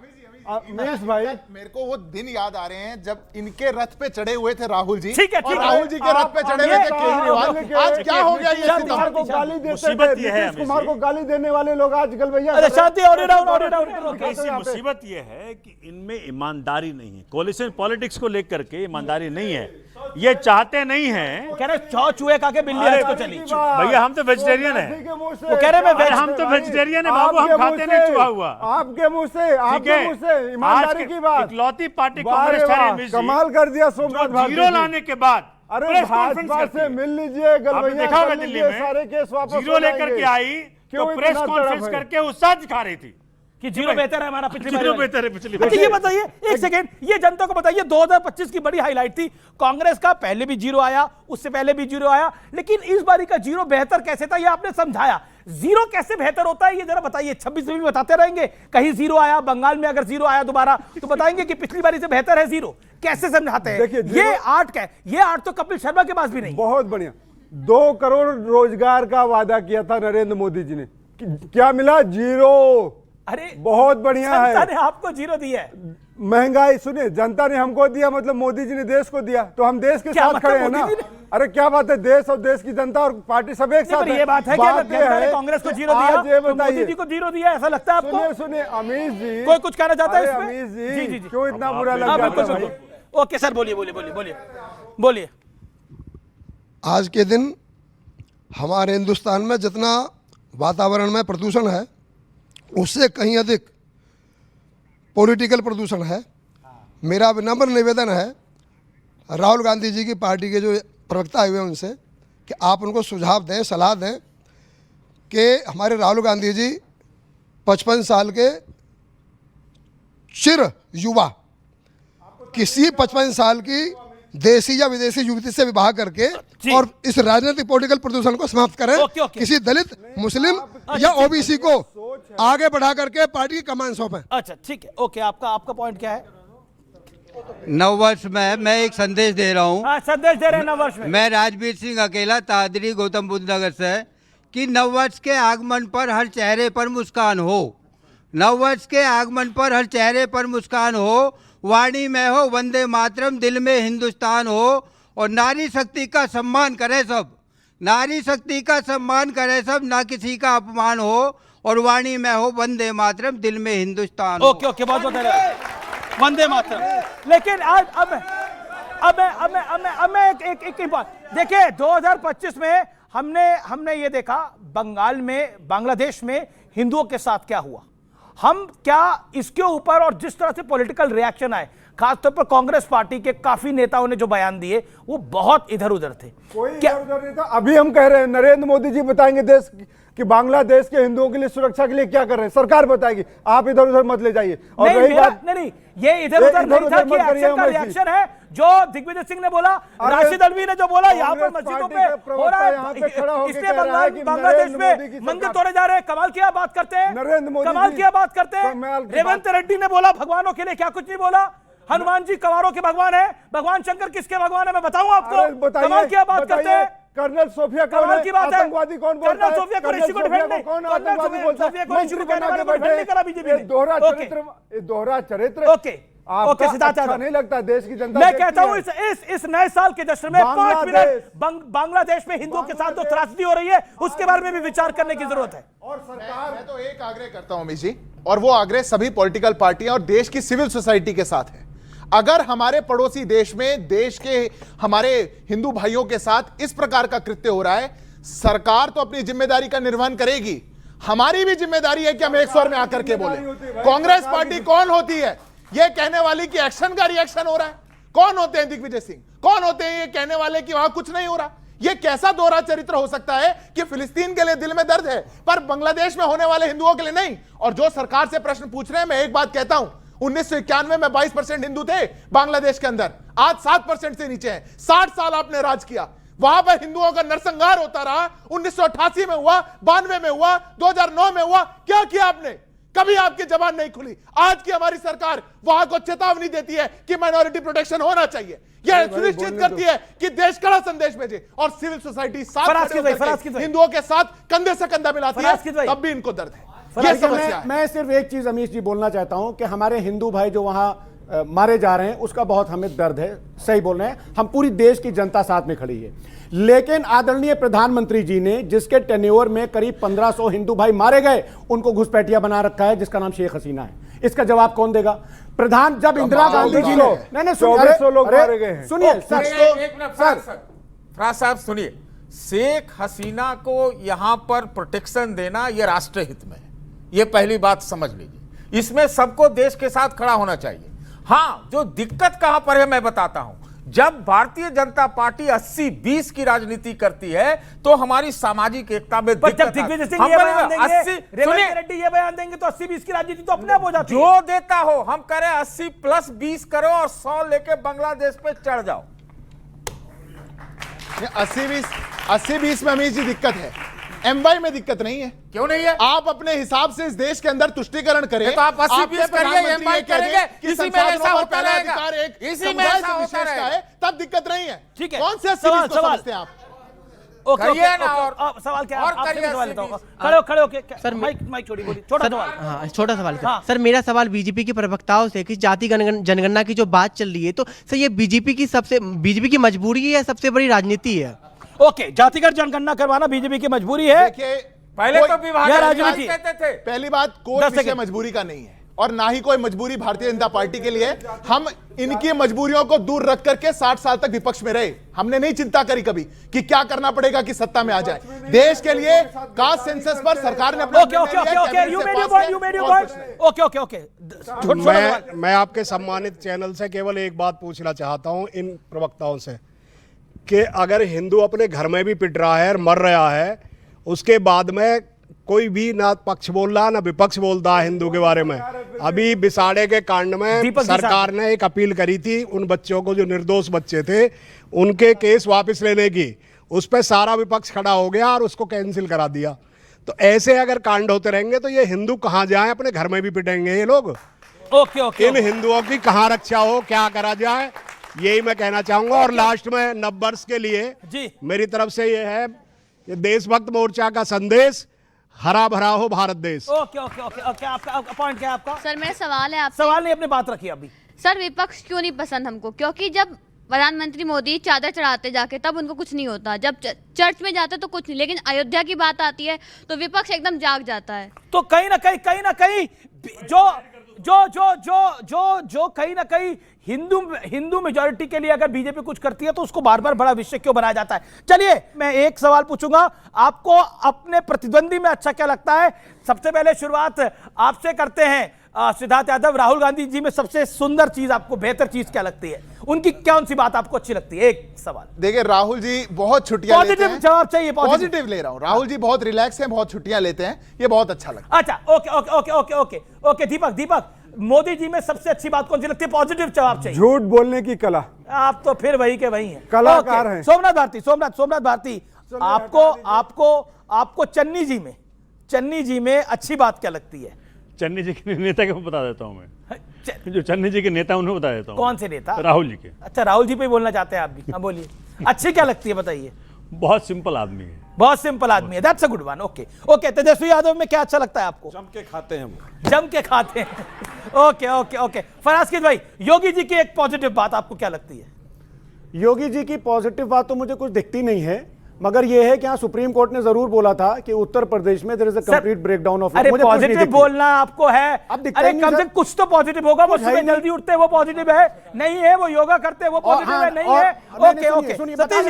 मनीष भाई, मेरे को वो दिन याद आ रहे हैं जब इनके रथ पे चढ़े हुए थे राहुल जी। ठीक है, और राहुल जी के रथ पे चढ़े हुए थे केजरीवाल। आज क्या हो गया? ये कुमार को गाली देते थे, नीतीश कुमार को गाली देने वाले लोग आजकल भैया शांति। मुसीबत ये है कि इनमें ईमानदारी नहीं है, कोलिशन पॉलिटिक्स को लेकर के ईमानदारी नहीं है, ये चाहते नहीं है। कह रहे चौ चूहे खा के बिल्ली आज को चली। भैया हम तो वेजिटेरियन है, वो कह रहे हम तो वेजिटेरियन है बाबू, हम खाते नहीं चूहा हुआ। आपके मुंह से, आपके मुंह से ईमानदारी की बात। इकलौती पार्टी कांग्रेस कमाल कर दिया सोमनाथ भारती। जीरो लाने के बाद अरे भाजपा से मिल लीजिए, देखा होगा दिल्ली में सारे केस वापस जीरो लेकर के आई तो प्रेस कॉन्फ्रेंस करके उत्साह दिखा रही थी कि जीरो बेहतर है हमारा, पिछली जीरो बेहतर है पिछली। अच्छा ये बताइए, एक सेकेंड, ये जनता को बताइए, 2025 की बड़ी हाईलाइट थी कांग्रेस का, पहले भी जीरो आया, उससे पहले भी जीरो आया, लेकिन इस बारी का जीरो बेहतर कैसे था ये आपने समझाया। जीरो कैसे बेहतर होता है ये जरा बताइए। 26 में भी बताते रहेंगे कहीं जीरो आया, बंगाल में अगर जीरो आया दोबारा तो बताएंगे कि पिछली बारी से बेहतर है जीरो, कैसे समझाते हैं? ये आर्ट तो कपिल शर्मा के पास भी नहीं। बहुत बढ़िया, 2 करोड़ रोजगार का वादा किया था नरेंद्र मोदी जी ने, क्या मिला? जीरो। अरे बहुत बढ़िया है, जनता ने आपको जीरो दिया है। महंगाई, सुनिए, जनता ने हमको दिया, मतलब मोदी जी ने देश को दिया, तो हम देश के साथ खड़े हैं ना। अरे क्या बात है, देश और देश की जनता और पार्टी सब एक साथ है। ये बात है कि जनता ने कांग्रेस को जीरो दिया, तो मोदी जी को जीरो दिया, ऐसा लगता है आपको? सुनिए अमीश जी, कोई कुछ कहना चाहता है इसमें? अमीश जी क्यों इतना बुरा लग जाता है? ओके सर, बोलिए। आज के दिन हमारे हिंदुस्तान में जितना वातावरण में प्रदूषण है उससे कहीं अधिक पॉलिटिकल प्रदूषण है। मेरा विनम्र निवेदन है राहुल गांधी जी की पार्टी के जो प्रवक्ता हुए उनसे कि आप उनको सुझाव दें, सलाह दें कि हमारे राहुल गांधी जी 55 साल के चिर युवा, किसी 55 साल की देसी या विदेशी युवती से विवाह करके और इस राजनीतिक पॉलिटिकल प्रदूषण को समाप्त करें। किसी दलित, मुस्लिम या ओबीसी को आगे बढ़ा करके पार्टी की कमान सौंपें। अच्छा ठीक है, ओके, आपका पॉइंट क्या है? नववर्ष में मैं एक संदेश दे रहा हूँ। संदेश दे रहे हैं नववर्ष में। मैं राजवीर सिंह अकेला, तादरी, गौतम बुद्ध नगर से, कि नववर्ष के आगमन पर हर चेहरे पर मुस्कान हो। नववर्ष के आगमन पर हर चेहरे पर मुस्कान हो, वाणी में हो वंदे मातरम, दिल में हिंदुस्तान हो, और नारी शक्ति का सम्मान करे सब, नारी शक्ति का सम्मान करे सब, ना किसी का अपमान हो, और वाणी में हो वंदे मातरम, दिल में हिंदुस्तान हो। ओके ओके, बहुत बहुत धन्यवाद, वंदे मातरम। लेकिन आज अब मैं एक बात देखिए, 2025 में हमने ये देखा बंगाल में, बांग्लादेश में हिंदुओं के साथ क्या हुआ। हम क्या इसके ऊपर, और जिस तरह से पॉलिटिकल रिएक्शन आए, खासतौर पर कांग्रेस पार्टी के काफी नेताओं ने जो बयान दिए वो बहुत इधर उधर थे। कोई इधर उधर नहीं था। अभी हम कह रहे हैं नरेंद्र मोदी जी बताएंगे देश कि बांग्लादेश के हिंदुओं के लिए सुरक्षा के लिए क्या कर रहे हैं, सरकार बताएगी, आप इधर उधर मत ले जाइए। और रही बात नहीं, ये इधर उधर नहीं था कि एक्शन का रिएक्शन है जो दिग्विजय सिंह ने बोला, राशिद अल्वी ने जो बोला, यहाँ पर मस्जिदों पे हो रहा है, इसलिए बांग्लादेश में मंदिर तोड़े जा रहे हैं। कमाल की बात करते हैं, कमाल की बात करते हैं। रेवंत रेड्डी ने बोला भगवानों के लिए क्या कुछ नहीं बोला। हनुमान जी कवारों के भगवान है, भगवान शंकर किसके भगवान है मैं बताऊं आपको। कमाल की बात करते हैं। कर्नल सोफिया कौन है? आतंकवादी कौन बोलता है? कर्नल सोफिया कुरैशी को डिफेंड नहीं, कौन आतंकवादी बोलता है? मंत्री बना के बैठे, दोहरा चरित्र। ओके ओके, अच्छा नहीं लगता देश की जनता? मैं कहता हूं इस नए साल के जश्न में 5 मिनट बांग्लादेश में हिंदुओं के साथ जो त्रासदी हो रही है उसके बारे में भी विचार करने की जरूरत है। और सरकार, मैं तो एक आग्रह करता हूं अमित जी, और वो आग्रह सभी पॉलिटिकल पार्टियां और देश की सिविल सोसाइटी के साथ है। अगर हमारे पड़ोसी देश में, देश के हमारे हिंदू भाइयों के साथ इस प्रकार का कृत्य हो रहा है, सरकार तो अपनी जिम्मेदारी का निर्वहन करेगी, हमारी भी जिम्मेदारी है कि हम एक स्वर में आकर के बोले। कांग्रेस पार्टी कौन होती है ये कहने वाली कि एक्शन का रिएक्शन हो रहा है? कौन होते हैं दिग्विजय सिंह? कौन होते हैं ये कहने वाले कि वहां कुछ नहीं हो रहा? ये कैसा दोहरा चरित्र हो सकता है कि फिलिस्तीन के लिए दिल में दर्द है पर बांग्लादेश में होने वाले हिंदुओं के लिए नहीं? और जो सरकार से प्रश्न पूछ रहे हैं, मैं एक बात कहता हूं, 1991 में 22% हिंदू थे बांग्लादेश के अंदर, आज 7% से नीचे हैं। 60 साल आपने राज किया, वहां पर हिंदुओं का नरसंहार होता रहा। 1988 में हुआ, 92 में हुआ, 2009 में हुआ, क्या किया आपने? कभी आपकी जबान नहीं खुली। आज की हमारी सरकार वहां को चेतावनी देती है कि माइनॉरिटी प्रोटेक्शन होना चाहिए, यह सुनिश्चित करती है कि देश कड़ा संदेश भेजे, और सिविल सोसाइटी साथ हिंदुओं के साथ कंधे से कंधा मिलाती है, तब भी इनको दर्द है। ये समस्या है। मैं सिर्फ एक चीज अमीश जी बोलना चाहता हूं कि हमारे हिंदू भाई जो वहां मारे जा रहे हैं उसका बहुत हमें दर्द है, सही बोल रहे हैं, हम पूरी देश की जनता साथ में खड़ी है। लेकिन आदरणीय प्रधानमंत्री जी ने जिसके टेन्योर में करीब 1500 हिंदू भाई मारे गए, उनको घुसपैठिया बना रखा है जिसका नाम शेख हसीना है। इसका जवाब कौन देगा? प्रधान, जब इंदिरा गांधी जी ने, नहीं सुनिए फराज साहब सुनिए, शेख हसीना को यहां पर प्रोटेक्शन देना यह राष्ट्र हित में है, यह पहली बात समझ लीजिए। इसमें सबको देश के साथ खड़ा होना चाहिए। हां, जो दिक्कत कहां पर है मैं बताता हूं। जब भारतीय जनता पार्टी 80-20 की राजनीति करती है तो हमारी सामाजिक एकता में दिक्कत दिग्विजय सिंह ये बयान देंगे, रेवंत रेड्डी ये बयान देंगे तो 80-20 की राजनीति तो अपने आप हो जाती है। जो देता हो, हम करें 80+20 करो और 100 लेके बांग्लादेश पे चढ़ जाओ। 80-20 में अमीर जी दिक्कत है, एमवाई में दिक्कत नहीं है। क्यों नहीं है? आप अपने हिसाब से इस देश के अंदर तुष्टीकरण करें, तो आप 80-20 करिए, एमवाई करेंगे, इसी में ऐसा होता रहेगा, इसी में ऐसा होता रहेगा, तब दिक्कत नहीं है। ठीक है, कौन से 80-20 को समझते हैं आप? करिए ना, और सवाल क्या और है? करिए खड़े होके सर, माइक छोड़ी, बोलिए। छोटा सवाल। हाँ, छोटा सवाल सर, मेरा सवाल बीजेपी के प्रवक्ताओं से कि जाति जनगणना की जो बात चल रही है, तो सर ये बीजेपी की मजबूरी है या सबसे बड़ी राजनीति है? ओके, जातिगत जनगणना करवाना बीजेपी की मजबूरी है। देखिए, पहले तो विभाग राजनीति कहते थे। पहली बात, कोई विषय मजबूरी का नहीं है और ना ही कोई मजबूरी भारतीय जनता पार्टी के लिए। हम इनकी मजबूरियों को दूर रख करके 60 साल तक विपक्ष में रहे, हमने नहीं चिंता करी कभी कि क्या करना पड़ेगा कि सत्ता में आ जाए। देश के लिए कास्ट सेंसस पर सरकार ने अपना मैं आपके सम्मानित चैनल से केवल एक बात पूछना चाहता हूं इन प्रवक्ताओं से कि अगर हिंदू अपने घर में भी पिट रहा है और मर रहा है, उसके बाद में कोई भी ना पक्ष बोल रहा ना विपक्ष बोलता है हिंदू के बारे में। अभी बिसाड़े के कांड में सरकार ने एक अपील करी थी उन बच्चों को जो निर्दोष बच्चे थे उनके केस वापस लेने की, उस पर सारा विपक्ष खड़ा हो गया और उसको कैंसिल करा दिया। तो ऐसे अगर कांड होते रहेंगे तो ये हिंदू कहां जाएं, अपने घर में भी पिटेंगे ये लोग। ओके ओके, इन हिंदुओं की कहां रक्षा हो, क्या करा जाए, यही मैं कहना चाहूंगा। और लास्ट में नववर्ष के लिए जी मेरी तरफ से ये है, ये देशभक्त मोर्चा का संदेश, हरा भरा हो भारत देश। ओके ओके ओके ओके, आपका पॉइंट क्या है आपका? सर मेरा सवाल है आपसे। सवाल नहीं, अपनी बात रखिए अभी। सर विपक्ष क्यों नहीं पसंद हमको? क्योंकि जब प्रधानमंत्री मोदी चादर चढ़ाते जाके तब उनको कुछ नहीं होता, जब चर्च में जाते तो कुछ नहीं, लेकिन अयोध्या की बात आती है तो विपक्ष एकदम जाग जाता है। तो कहीं ना कहीं जो जो जो जो जो जो कहीं ना कहीं हिंदू मेजॉरिटी के लिए अगर बीजेपी कुछ करती है तो उसको बार बार बड़ा विषय क्यों बनाया जाता है? चलिए मैं एक सवाल पूछूंगा, आपको अपने प्रतिद्वंदी में अच्छा क्या लगता है? सबसे पहले शुरुआत आपसे करते हैं सिद्धार्थ यादव। राहुल गांधी जी में सबसे सुंदर चीज आपको, बेहतर चीज क्या लगती है? उनकी कौन सी बात आपको अच्छी लगती है? एक सवाल। देखिए राहुल जी बहुत छुट्टियां लेते हैं। पॉजिटिव जवाब चाहिए। पॉजिटिव ले रहा हूं। राहुल जी बहुत रिलैक्स हैं, बहुत छुट्टियां लेते हैं, ये बहुत अच्छा लगता है। अच्छा okay okay okay okay okay okay, Deepak Modi ji में सबसे अच्छी बात कौन सी लगती है? पॉजिटिव जवाब चाहिए। झूठ बोलने की कला। आप तो फिर वही के वही हैं, कलाकार हैं। सोमनाथ भारती, आपको चन्नी जी में अच्छी बात क्या लगती है? चन्नी जी के नेता को बता देता हूं मैं, जो चन्नी जी के नेता उन्हें बता देता हूं। कौन से नेता? राहुल जी के। अच्छा राहुल जी पे बोलना चाहते हैं आप भी? हाँ बोलिए। अच्छी क्या लगती है बताइए? बहुत सिंपल आदमी है। बहुत सिंपल आदमी है, that's a good one. Okay okay, Tejashwi Yadav में क्या अच्छा लगता है आपको? जम के खाते हैं, जम के खाते हैं। ओके ओके ओके, फराज भाई, योगी जी की एक पॉजिटिव बात आपको क्या लगती है? योगी जी की पॉजिटिव बात तो मुझे कुछ दिखती नहीं है, मगर यह है कि यहाँ सुप्रीम कोर्ट ने जरूर बोला था कि उत्तर प्रदेश में there is a complete breakdown of. अरे पॉजिटिव बोलना आपको है, अरे कम से कुछ तो पॉजिटिव होगा। वो सुबह जल्दी उठते हैं वो पॉजिटिव है, नहीं है वो योगा करते हैं वो पॉजिटिव है, नहीं है। ओके ओके,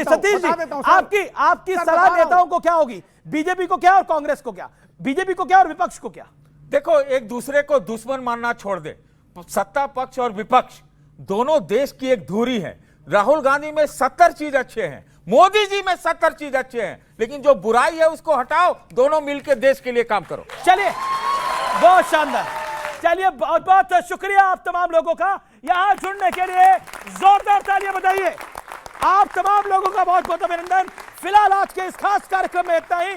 सतीश जी आपकी सलाह नेताओं को क्या होगी? बीजेपी को क्या और कांग्रेस को क्या? बीजेपी को क्या और विपक्ष को क्या? देखो, एक दूसरे को दुश्मन मानना छोड़ दे। सत्ता पक्ष और विपक्ष दोनों देश की एक धुरी है। राहुल गांधी में 70 चीज अच्छे हैं, मोदी जी में 70 चीज अच्छे हैं, लेकिन जो बुराई है उसको हटाओ, दोनों मिलकर देश के लिए काम करो। चलिए बहुत शानदार, चलिए बहुत बहुत शुक्रिया आप तमाम लोगों का यहां जुड़ने के लिए। जोरदार तालियां बजाइए आप तमाम लोगों का, बहुत बहुत अभिनंदन। फिलहाल आज के इस खास कार्यक्रम में इतना ही।